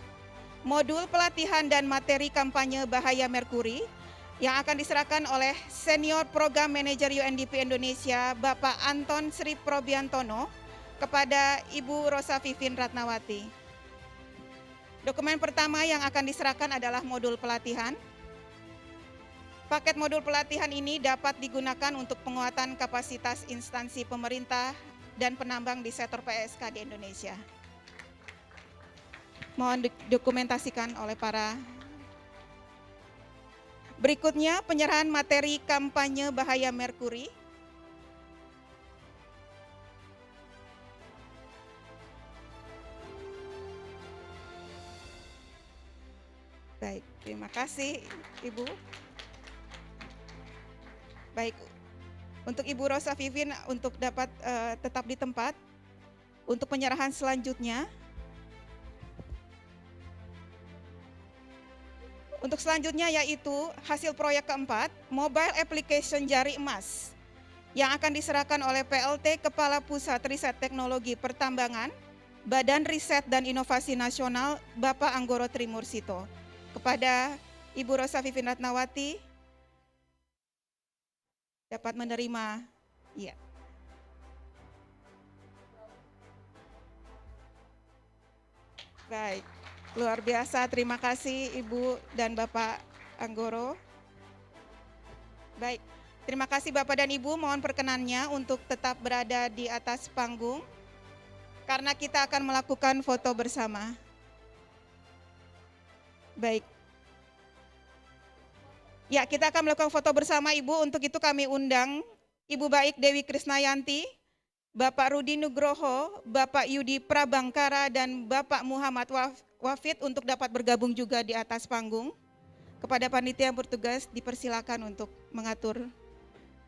modul pelatihan dan materi kampanye bahaya merkuri, yang akan diserahkan oleh Senior Program Manager UNDP Indonesia, Bapak Anton Sri Probiantono, kepada Ibu Rosa Vivin Ratnawati. Dokumen pertama yang akan diserahkan adalah modul pelatihan. Paket modul pelatihan ini dapat digunakan untuk penguatan kapasitas instansi pemerintah dan penambang di sektor PSK di Indonesia. Mohon didokumentasikan oleh para. Berikutnya penyerahan materi kampanye bahaya merkuri. Baik, terima kasih Ibu. Baik, untuk Ibu Rosa Vivin untuk dapat tetap di tempat. Untuk penyerahan selanjutnya, untuk selanjutnya yaitu hasil proyek keempat, Mobile Application Jari Emas, yang akan diserahkan oleh PLT Kepala Pusat Riset Teknologi Pertambangan, Badan Riset dan Inovasi Nasional, Bapak Anggoro Trimursito. Kepada Ibu Rosa Vivin Ratnawati, dapat menerima, ya. Baik, luar biasa. Terima kasih Ibu dan Bapak Anggoro. Baik, terima kasih Bapak dan Ibu. Mohon perkenannya untuk tetap berada di atas panggung, karena kita akan melakukan foto bersama. Baik. Ya, kita akan melakukan foto bersama Ibu. Untuk itu kami undang Ibu Baik Dewi Krisnayanti, Bapak Rudi Nugroho, Bapak Yudi Prabangkara, dan Bapak Muhammad Wafid untuk dapat bergabung juga di atas panggung. Kepada panitia yang bertugas dipersilakan untuk mengatur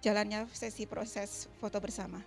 jalannya sesi proses foto bersama.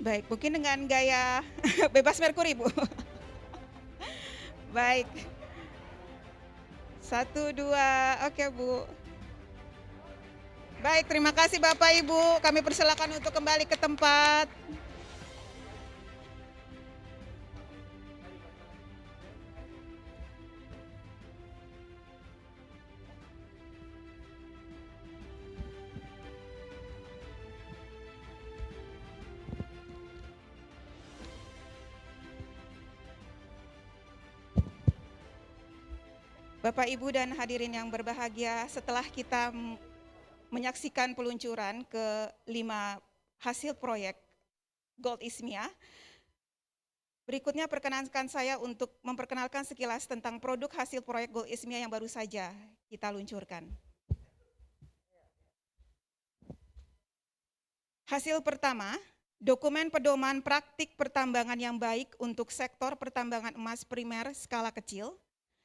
Baik, mungkin dengan gaya bebas merkuri, Bu. Baik. 1, 2, oke Bu. Baik, terima kasih Bapak Ibu. Kami persilakan untuk kembali ke tempat. Bapak, Ibu, dan hadirin yang berbahagia, setelah kita menyaksikan peluncuran ke-5 hasil proyek Gold Ismia, berikutnya perkenankan saya untuk memperkenalkan sekilas tentang produk hasil proyek Gold Ismia yang baru saja kita luncurkan. Hasil pertama, dokumen pedoman praktik pertambangan yang baik untuk sektor pertambangan emas primer skala kecil.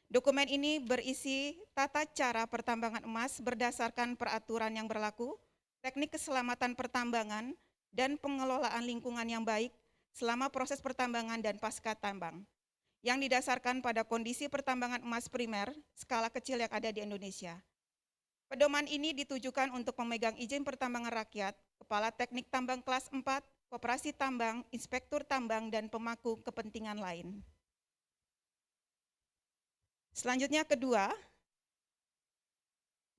Dokumen ini berisi tata cara pertambangan emas berdasarkan peraturan yang berlaku, teknik keselamatan pertambangan, dan pengelolaan lingkungan yang baik selama proses pertambangan dan pasca tambang, yang didasarkan pada kondisi pertambangan emas primer skala kecil yang ada di Indonesia. Pedoman ini ditujukan untuk pemegang izin pertambangan rakyat, kepala teknik tambang kelas 4, koperasi tambang, inspektur tambang, dan pemangku kepentingan lain. Selanjutnya kedua,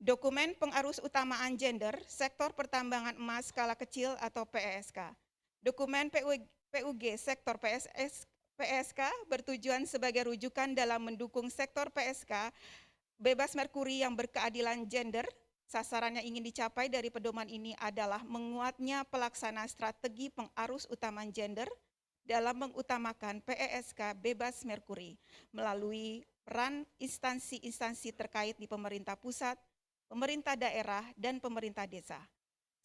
dokumen pengarus utamaan gender sektor pertambangan emas skala kecil atau PESK. Dokumen PUG sektor PSK bertujuan sebagai rujukan dalam mendukung sektor PSK bebas merkuri yang berkeadilan gender. Sasaran yang ingin dicapai dari pedoman ini adalah menguatnya pelaksana strategi pengarus utamaan gender dalam mengutamakan PESK bebas merkuri melalui peran instansi-instansi terkait di pemerintah pusat, pemerintah daerah, dan pemerintah desa.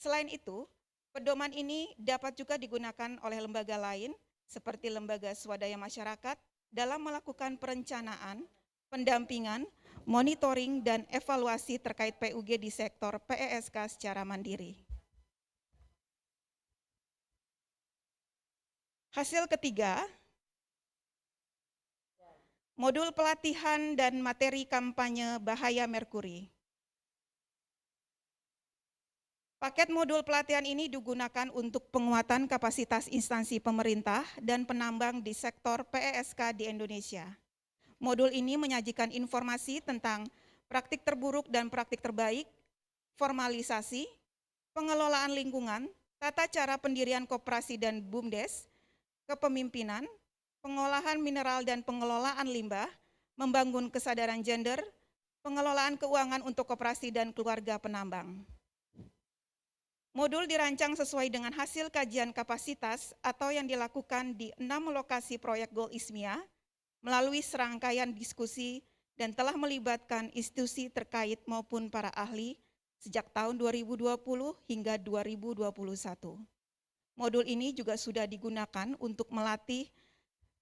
Selain itu, pedoman ini dapat juga digunakan oleh lembaga lain seperti lembaga swadaya masyarakat dalam melakukan perencanaan, pendampingan, monitoring, dan evaluasi terkait PUG di sektor PESK secara mandiri. Hasil ketiga, modul pelatihan dan materi kampanye bahaya merkuri. Paket modul pelatihan ini digunakan untuk penguatan kapasitas instansi pemerintah dan penambang di sektor PESK di Indonesia. Modul ini menyajikan informasi tentang praktik terburuk dan praktik terbaik, formalisasi, pengelolaan lingkungan, tata cara pendirian koperasi dan BUMDes, kepemimpinan, pengolahan mineral dan pengelolaan limbah, membangun kesadaran gender, pengelolaan keuangan untuk koperasi dan keluarga penambang. Modul dirancang sesuai dengan hasil kajian kapasitas atau yang dilakukan di 6 lokasi proyek Gold Ismia melalui serangkaian diskusi dan telah melibatkan institusi terkait maupun para ahli sejak tahun 2020 hingga 2021. Modul ini juga sudah digunakan untuk melatih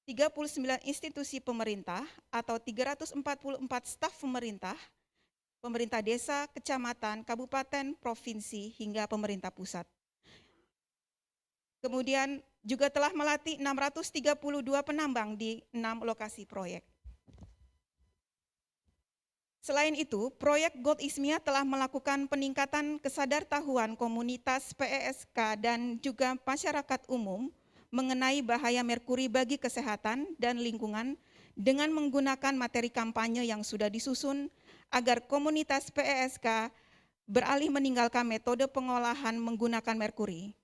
39 institusi pemerintah atau 344 staf pemerintah, pemerintah desa, kecamatan, kabupaten, provinsi, hingga pemerintah pusat. Kemudian juga telah melatih 632 penambang di 6 lokasi proyek. Selain itu, proyek Gold Ismia telah melakukan peningkatan kesadartahuan komunitas PESK dan juga masyarakat umum mengenai bahaya merkuri bagi kesehatan dan lingkungan dengan menggunakan materi kampanye yang sudah disusun agar komunitas PESK beralih meninggalkan metode pengolahan menggunakan merkuri.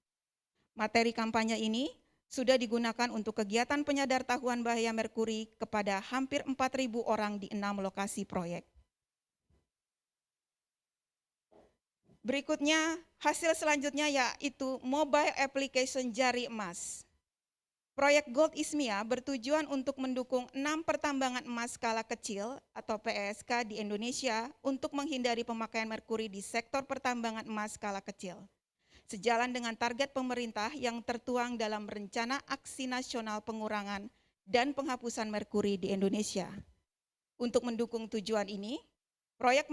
Materi kampanye ini sudah digunakan untuk kegiatan penyadartahuan bahaya merkuri kepada hampir 4.000 orang di 6 lokasi proyek. Berikutnya, hasil selanjutnya yaitu Mobile Application Jari Emas. Proyek Gold Ismia bertujuan untuk mendukung 6 pertambangan emas skala kecil atau PESK di Indonesia untuk menghindari pemakaian merkuri di sektor pertambangan emas skala kecil. Sejalan dengan target pemerintah yang tertuang dalam Rencana Aksi Nasional Pengurangan dan Penghapusan Merkuri di Indonesia. Untuk mendukung tujuan ini, proyek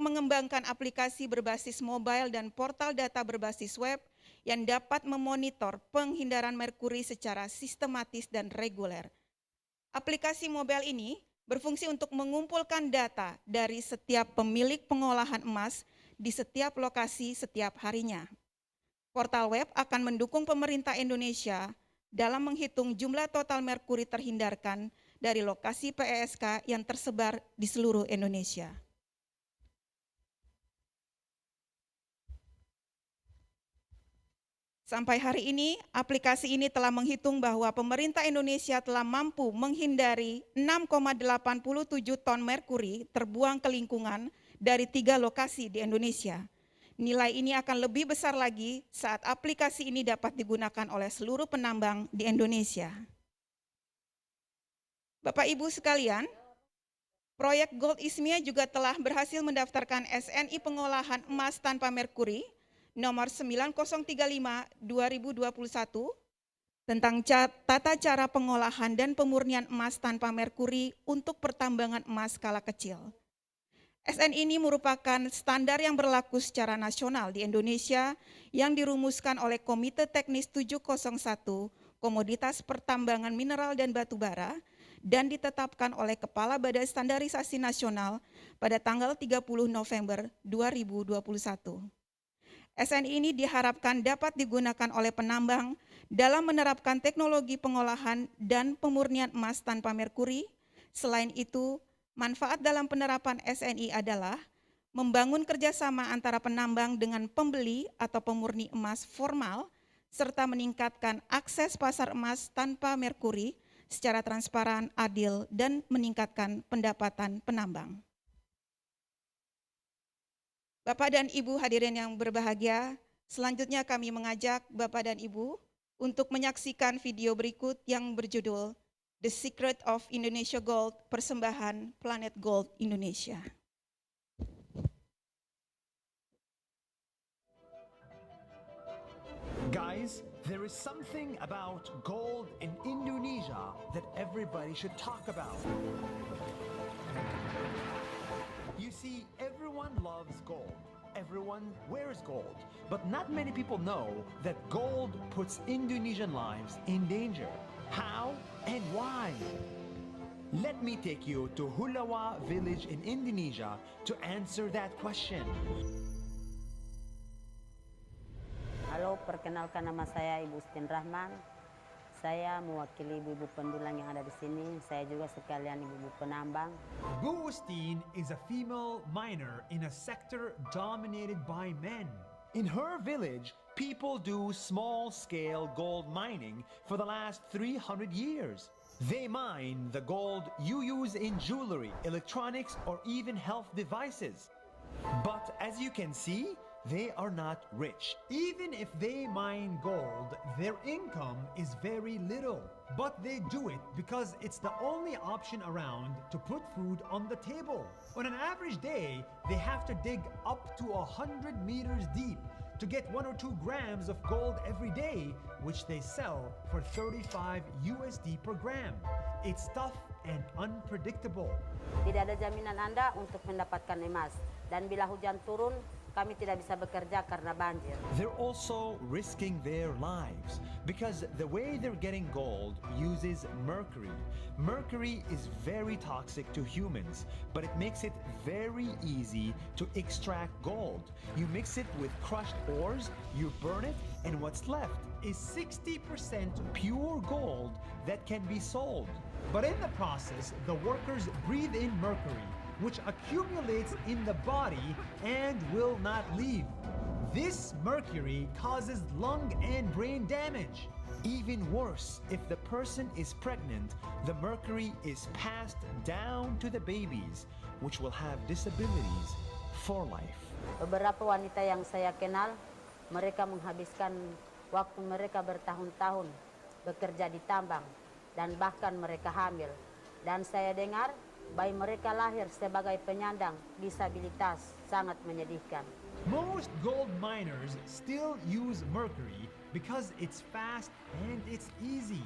mengembangkan aplikasi berbasis mobile dan portal data berbasis web yang dapat memonitor penghindaran merkuri secara sistematis dan reguler. Aplikasi mobile ini berfungsi untuk mengumpulkan data dari setiap pemilik pengolahan emas di setiap lokasi setiap harinya. Portal web akan mendukung pemerintah Indonesia dalam menghitung jumlah total merkuri terhindarkan dari lokasi PESK yang tersebar di seluruh Indonesia. Sampai hari ini, aplikasi ini telah menghitung bahwa pemerintah Indonesia telah mampu menghindari 6,87 ton merkuri terbuang ke lingkungan dari 3 lokasi di Indonesia. Nilai ini akan lebih besar lagi saat aplikasi ini dapat digunakan oleh seluruh penambang di Indonesia. Bapak Ibu sekalian, proyek Gold Ismia juga telah berhasil mendaftarkan SNI pengolahan emas tanpa merkuri nomor 9035/2021 tentang tata cara pengolahan dan pemurnian emas tanpa merkuri untuk pertambangan emas skala kecil. SNI ini merupakan standar yang berlaku secara nasional di Indonesia yang dirumuskan oleh Komite Teknis 701 Komoditas Pertambangan Mineral dan Batubara dan ditetapkan oleh Kepala Badan Standarisasi Nasional pada tanggal 30 November 2021. SNI ini diharapkan dapat digunakan oleh penambang dalam menerapkan teknologi pengolahan dan pemurnian emas tanpa merkuri. Selain itu, manfaat dalam penerapan SNI adalah membangun kerjasama antara penambang dengan pembeli atau pemurni emas formal, serta meningkatkan akses pasar emas tanpa merkuri secara transparan, adil, dan meningkatkan pendapatan penambang. Bapak dan Ibu hadirin yang berbahagia, selanjutnya kami mengajak Bapak dan Ibu untuk menyaksikan video berikut yang berjudul The Secret of Indonesia Gold, persembahan Planet Gold Indonesia. Guys, there is something about gold in Indonesia that everybody should talk about. You see, everyone loves gold. Everyone wears gold. But not many people know that gold puts Indonesian lives in danger. How and why? Let me take you to Hulawa village in Indonesia to answer that question. Halo, perkenalkan nama saya Ibu Ustin Rahman. Saya mewakili ibu-ibu pendulang yang ada di sini. Saya juga sekalian ibu-ibu penambang. Bu Ustin is a female miner in a sector dominated by men. In her village, people do small-scale gold mining for the last 300 years. They mine the gold you use in jewelry, electronics, or even health devices. But as you can see, they are not rich. Even if they mine gold, their income is very little. But they do it because it's the only option around to put food on the table. On an average day, they have to dig up to 100 meters deep to get 1 or 2 grams of gold every day, which they sell for 35 USD per gram. It's tough and unpredictable. Tidak ada jaminan Anda untuk mendapatkan emas. Dan bila hujan turun, kami tidak bisa bekerja karena banjir. They're also risking their lives because the way they're getting gold uses mercury. Mercury is very toxic to humans, but it makes it very easy to extract gold. You mix it with crushed ores, you burn it, and what's left is 60% pure gold that can be sold. But in the process, the workers breathe in mercury, which accumulates in the body and will not leave. This mercury causes lung and brain damage. Even worse, if the person is pregnant, the mercury is passed down to the babies, which will have disabilities for life. Beberapa wanita yang saya kenal, mereka menghabiskan waktu mereka bertahun-tahun bekerja di tambang dan bahkan mereka hamil. Dan saya dengar bayi mereka lahir sebagai penyandang disabilitas, sangat menyedihkan. Most gold miners still use mercury because it's fast and it's easy.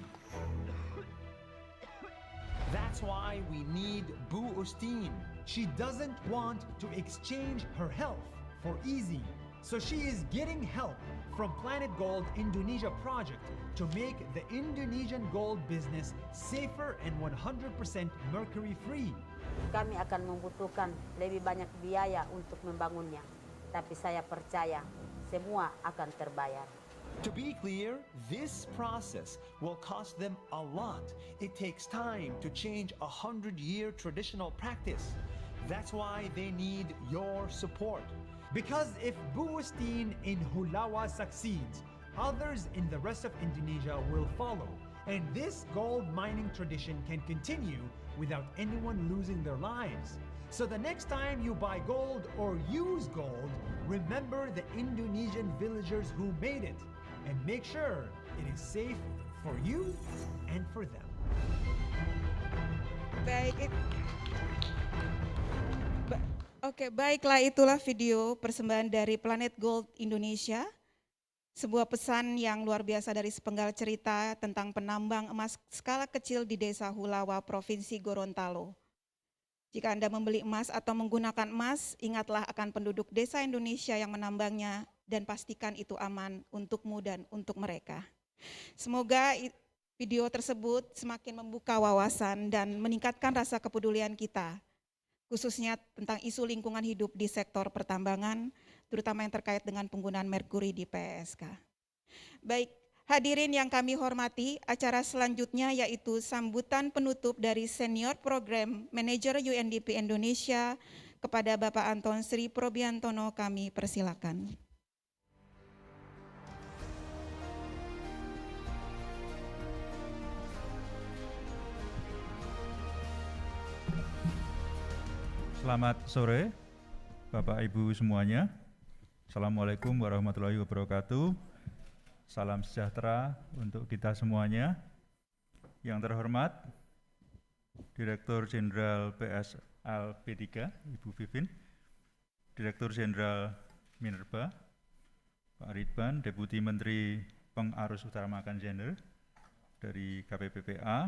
That's why we need Bu Ustin. She doesn't want to exchange her health for easy. So she is getting help from Planet Gold Indonesia project to make the Indonesian gold business safer and 100% mercury free. Kami akan membutuhkan lebih banyak biaya untuk membangunnya. Tapi saya percaya semua akan terbayar. To be clear, this process will cost them a lot. It takes time to change a 100-year traditional practice. That's why they need your support. Because if Bu Ustin in Hulawa succeeds, others in the rest of Indonesia will follow. And this gold mining tradition can continue without anyone losing their lives. So the next time you buy gold or use gold, remember the Indonesian villagers who made it and make sure it is safe for you and for them. Oke, baiklah, itulah video persembahan dari Planet Gold Indonesia. Sebuah pesan yang luar biasa dari sepenggal cerita tentang penambang emas skala kecil di Desa Hulawa, Provinsi Gorontalo. Jika Anda membeli emas atau menggunakan emas, ingatlah akan penduduk desa Indonesia yang menambangnya dan pastikan itu aman untukmu dan untuk mereka. Semoga video tersebut semakin membuka wawasan dan meningkatkan rasa kepedulian kita, khususnya tentang isu lingkungan hidup di sektor pertambangan, terutama yang terkait dengan penggunaan merkuri di PSK. Baik, hadirin yang kami hormati, acara selanjutnya yaitu sambutan penutup dari Senior Program Manager UNDP Indonesia kepada Bapak Anton Sri Probiantono, kami persilakan. Selamat sore, Bapak Ibu semuanya. Assalamualaikum warahmatullahi wabarakatuh. Salam sejahtera untuk kita semuanya. Yang terhormat, Direktur Jenderal PSLP3, Ibu Vivin, Direktur Jenderal Minerba, Pak Ridwan, Deputi Menteri Pengarus Utamakan Gender dari KPPPA.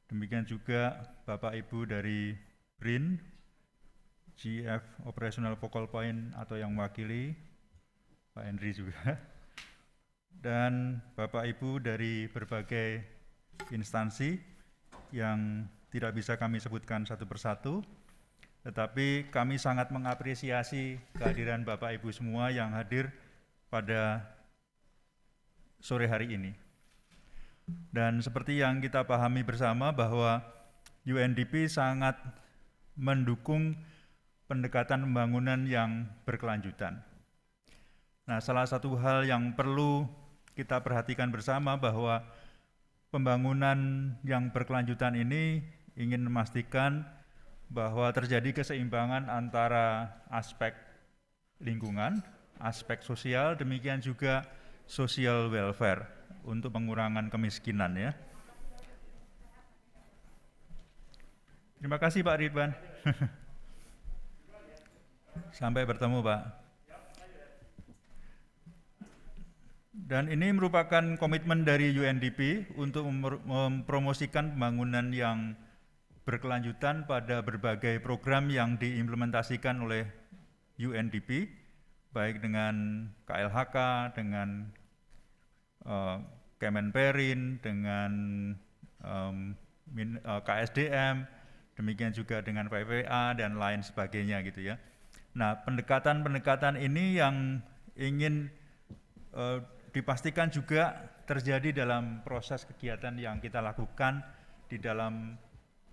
Demikian juga Bapak Ibu dari BRIN, GF Operational Focal Point atau yang mewakili, Pak Henry juga, dan Bapak Ibu dari berbagai instansi yang tidak bisa kami sebutkan satu persatu, tetapi kami sangat mengapresiasi kehadiran Bapak Ibu semua yang hadir pada sore hari ini. Dan seperti yang kita pahami bersama bahwa UNDP sangat mendukung pendekatan pembangunan yang berkelanjutan. Nah, salah satu hal yang perlu kita perhatikan bersama bahwa pembangunan yang berkelanjutan ini ingin memastikan bahwa terjadi keseimbangan antara aspek lingkungan, aspek sosial, demikian juga social welfare untuk pengurangan kemiskinan ya. Terima kasih Pak Ridwan. Sampai bertemu Pak. Dan ini merupakan komitmen dari UNDP untuk mempromosikan pembangunan yang berkelanjutan pada berbagai program yang diimplementasikan oleh UNDP, baik dengan KLHK, dengan Kemenperin, dengan KSDM, demikian juga dengan PPA dan lain sebagainya gitu ya. Nah, pendekatan-pendekatan ini yang ingin dipastikan juga terjadi dalam proses kegiatan yang kita lakukan di dalam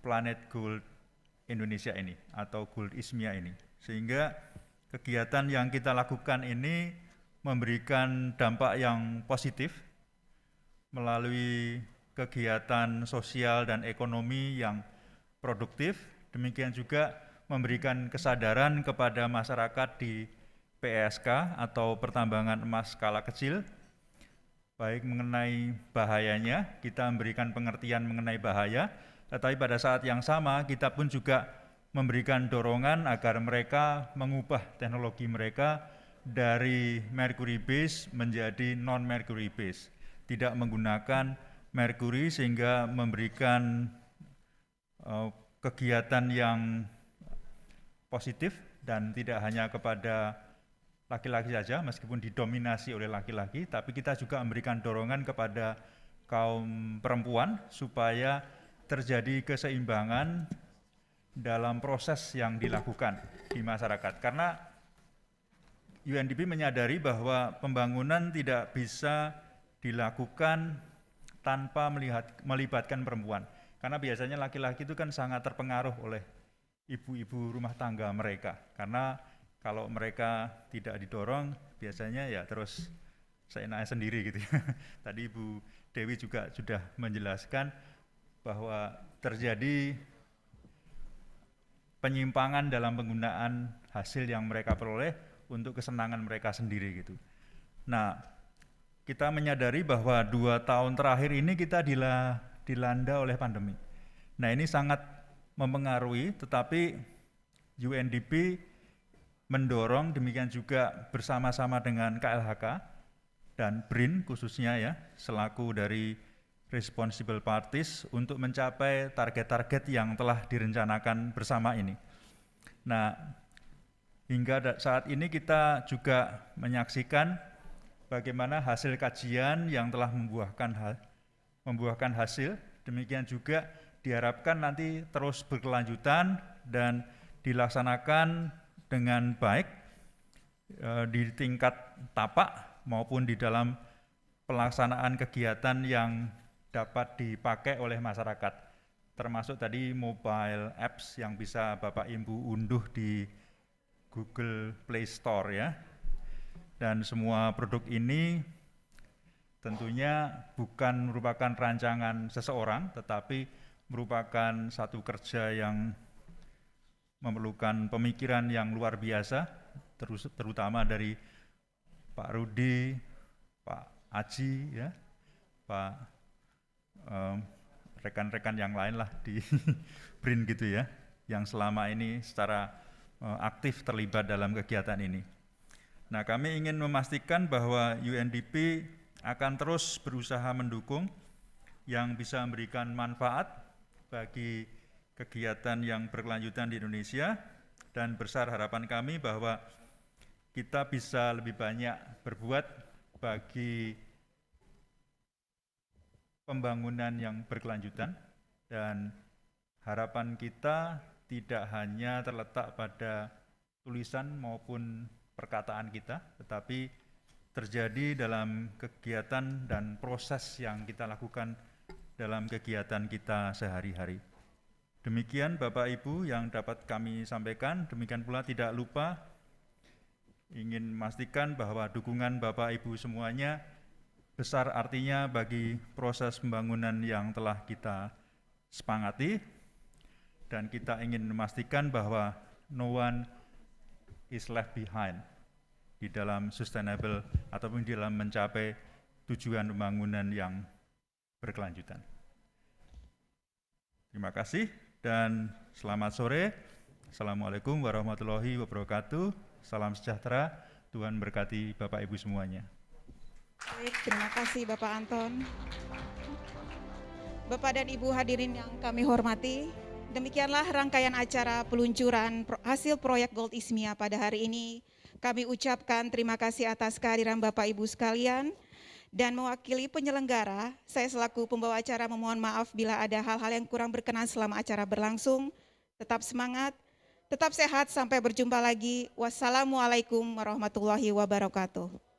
Planet Gold Indonesia ini atau Gold ISMIA ini, sehingga kegiatan yang kita lakukan ini memberikan dampak yang positif melalui kegiatan sosial dan ekonomi yang produktif, demikian juga memberikan kesadaran kepada masyarakat di PSK atau pertambangan emas skala kecil, baik mengenai bahayanya, kita memberikan pengertian mengenai bahaya, tetapi pada saat yang sama kita pun juga memberikan dorongan agar mereka mengubah teknologi mereka dari mercury base menjadi non-mercury base, tidak menggunakan merkuri sehingga memberikan kegiatan yang positif dan tidak hanya kepada laki-laki saja, meskipun didominasi oleh laki-laki, tapi kita juga memberikan dorongan kepada kaum perempuan supaya terjadi keseimbangan dalam proses yang dilakukan di masyarakat. Karena UNDP menyadari bahwa pembangunan tidak bisa dilakukan tanpa melibatkan perempuan. Karena biasanya laki-laki itu kan sangat terpengaruh oleh ibu-ibu rumah tangga mereka. Karena kalau mereka tidak didorong, biasanya ya terus seenaknya sendiri gitu ya. Tadi Ibu Dewi juga sudah menjelaskan bahwa terjadi penyimpangan dalam penggunaan hasil yang mereka peroleh untuk kesenangan mereka sendiri gitu. Nah, kita menyadari bahwa 2 tahun terakhir ini kita dilanda oleh pandemi. Nah, ini sangat mempengaruhi, tetapi UNDP mendorong, demikian juga bersama-sama dengan KLHK dan BRIN khususnya ya, selaku dari responsible parties untuk mencapai target-target yang telah direncanakan bersama ini. Nah, hingga saat ini kita juga menyaksikan bagaimana hasil kajian yang telah membuahkan hasil, demikian juga diharapkan nanti terus berkelanjutan dan dilaksanakan dengan baik di tingkat tapak maupun di dalam pelaksanaan kegiatan yang dapat dipakai oleh masyarakat, termasuk tadi mobile apps yang bisa Bapak Ibu unduh di Google Play Store ya. Dan semua produk ini tentunya bukan merupakan rancangan seseorang, tetapi merupakan satu kerja yang memerlukan pemikiran yang luar biasa, terutama dari Pak Rudi, Pak Aji, ya, Pak rekan-rekan yang lain lah di BRIN gitu ya, yang selama ini secara aktif terlibat dalam kegiatan ini. Nah, kami ingin memastikan bahwa UNDP akan terus berusaha mendukung yang bisa memberikan manfaat bagi kegiatan yang berkelanjutan di Indonesia, dan besar harapan kami bahwa kita bisa lebih banyak berbuat bagi pembangunan yang berkelanjutan, dan harapan kita tidak hanya terletak pada tulisan maupun perkataan kita, tetapi terjadi dalam kegiatan dan proses yang kita lakukan dalam kegiatan kita sehari-hari. Demikian Bapak Ibu yang dapat kami sampaikan. Demikian pula tidak lupa ingin memastikan bahwa dukungan Bapak Ibu semuanya besar artinya bagi proses pembangunan yang telah kita sepakati, dan kita ingin memastikan bahwa no one is left behind di dalam sustainable ataupun di dalam mencapai tujuan pembangunan yang berkelanjutan. Terima kasih dan selamat sore. Assalamualaikum warahmatullahi wabarakatuh. Salam sejahtera. Tuhan berkati Bapak Ibu semuanya. Baik, terima kasih Bapak Anton. Bapak dan Ibu hadirin yang kami hormati, demikianlah rangkaian acara peluncuran hasil proyek Gold Ismia pada hari ini. Kami ucapkan terima kasih atas kehadiran Bapak Ibu sekalian, dan mewakili penyelenggara, saya selaku pembawa acara memohon maaf bila ada hal-hal yang kurang berkenan selama acara berlangsung. Tetap semangat, tetap sehat, sampai berjumpa lagi. Wassalamualaikum warahmatullahi wabarakatuh.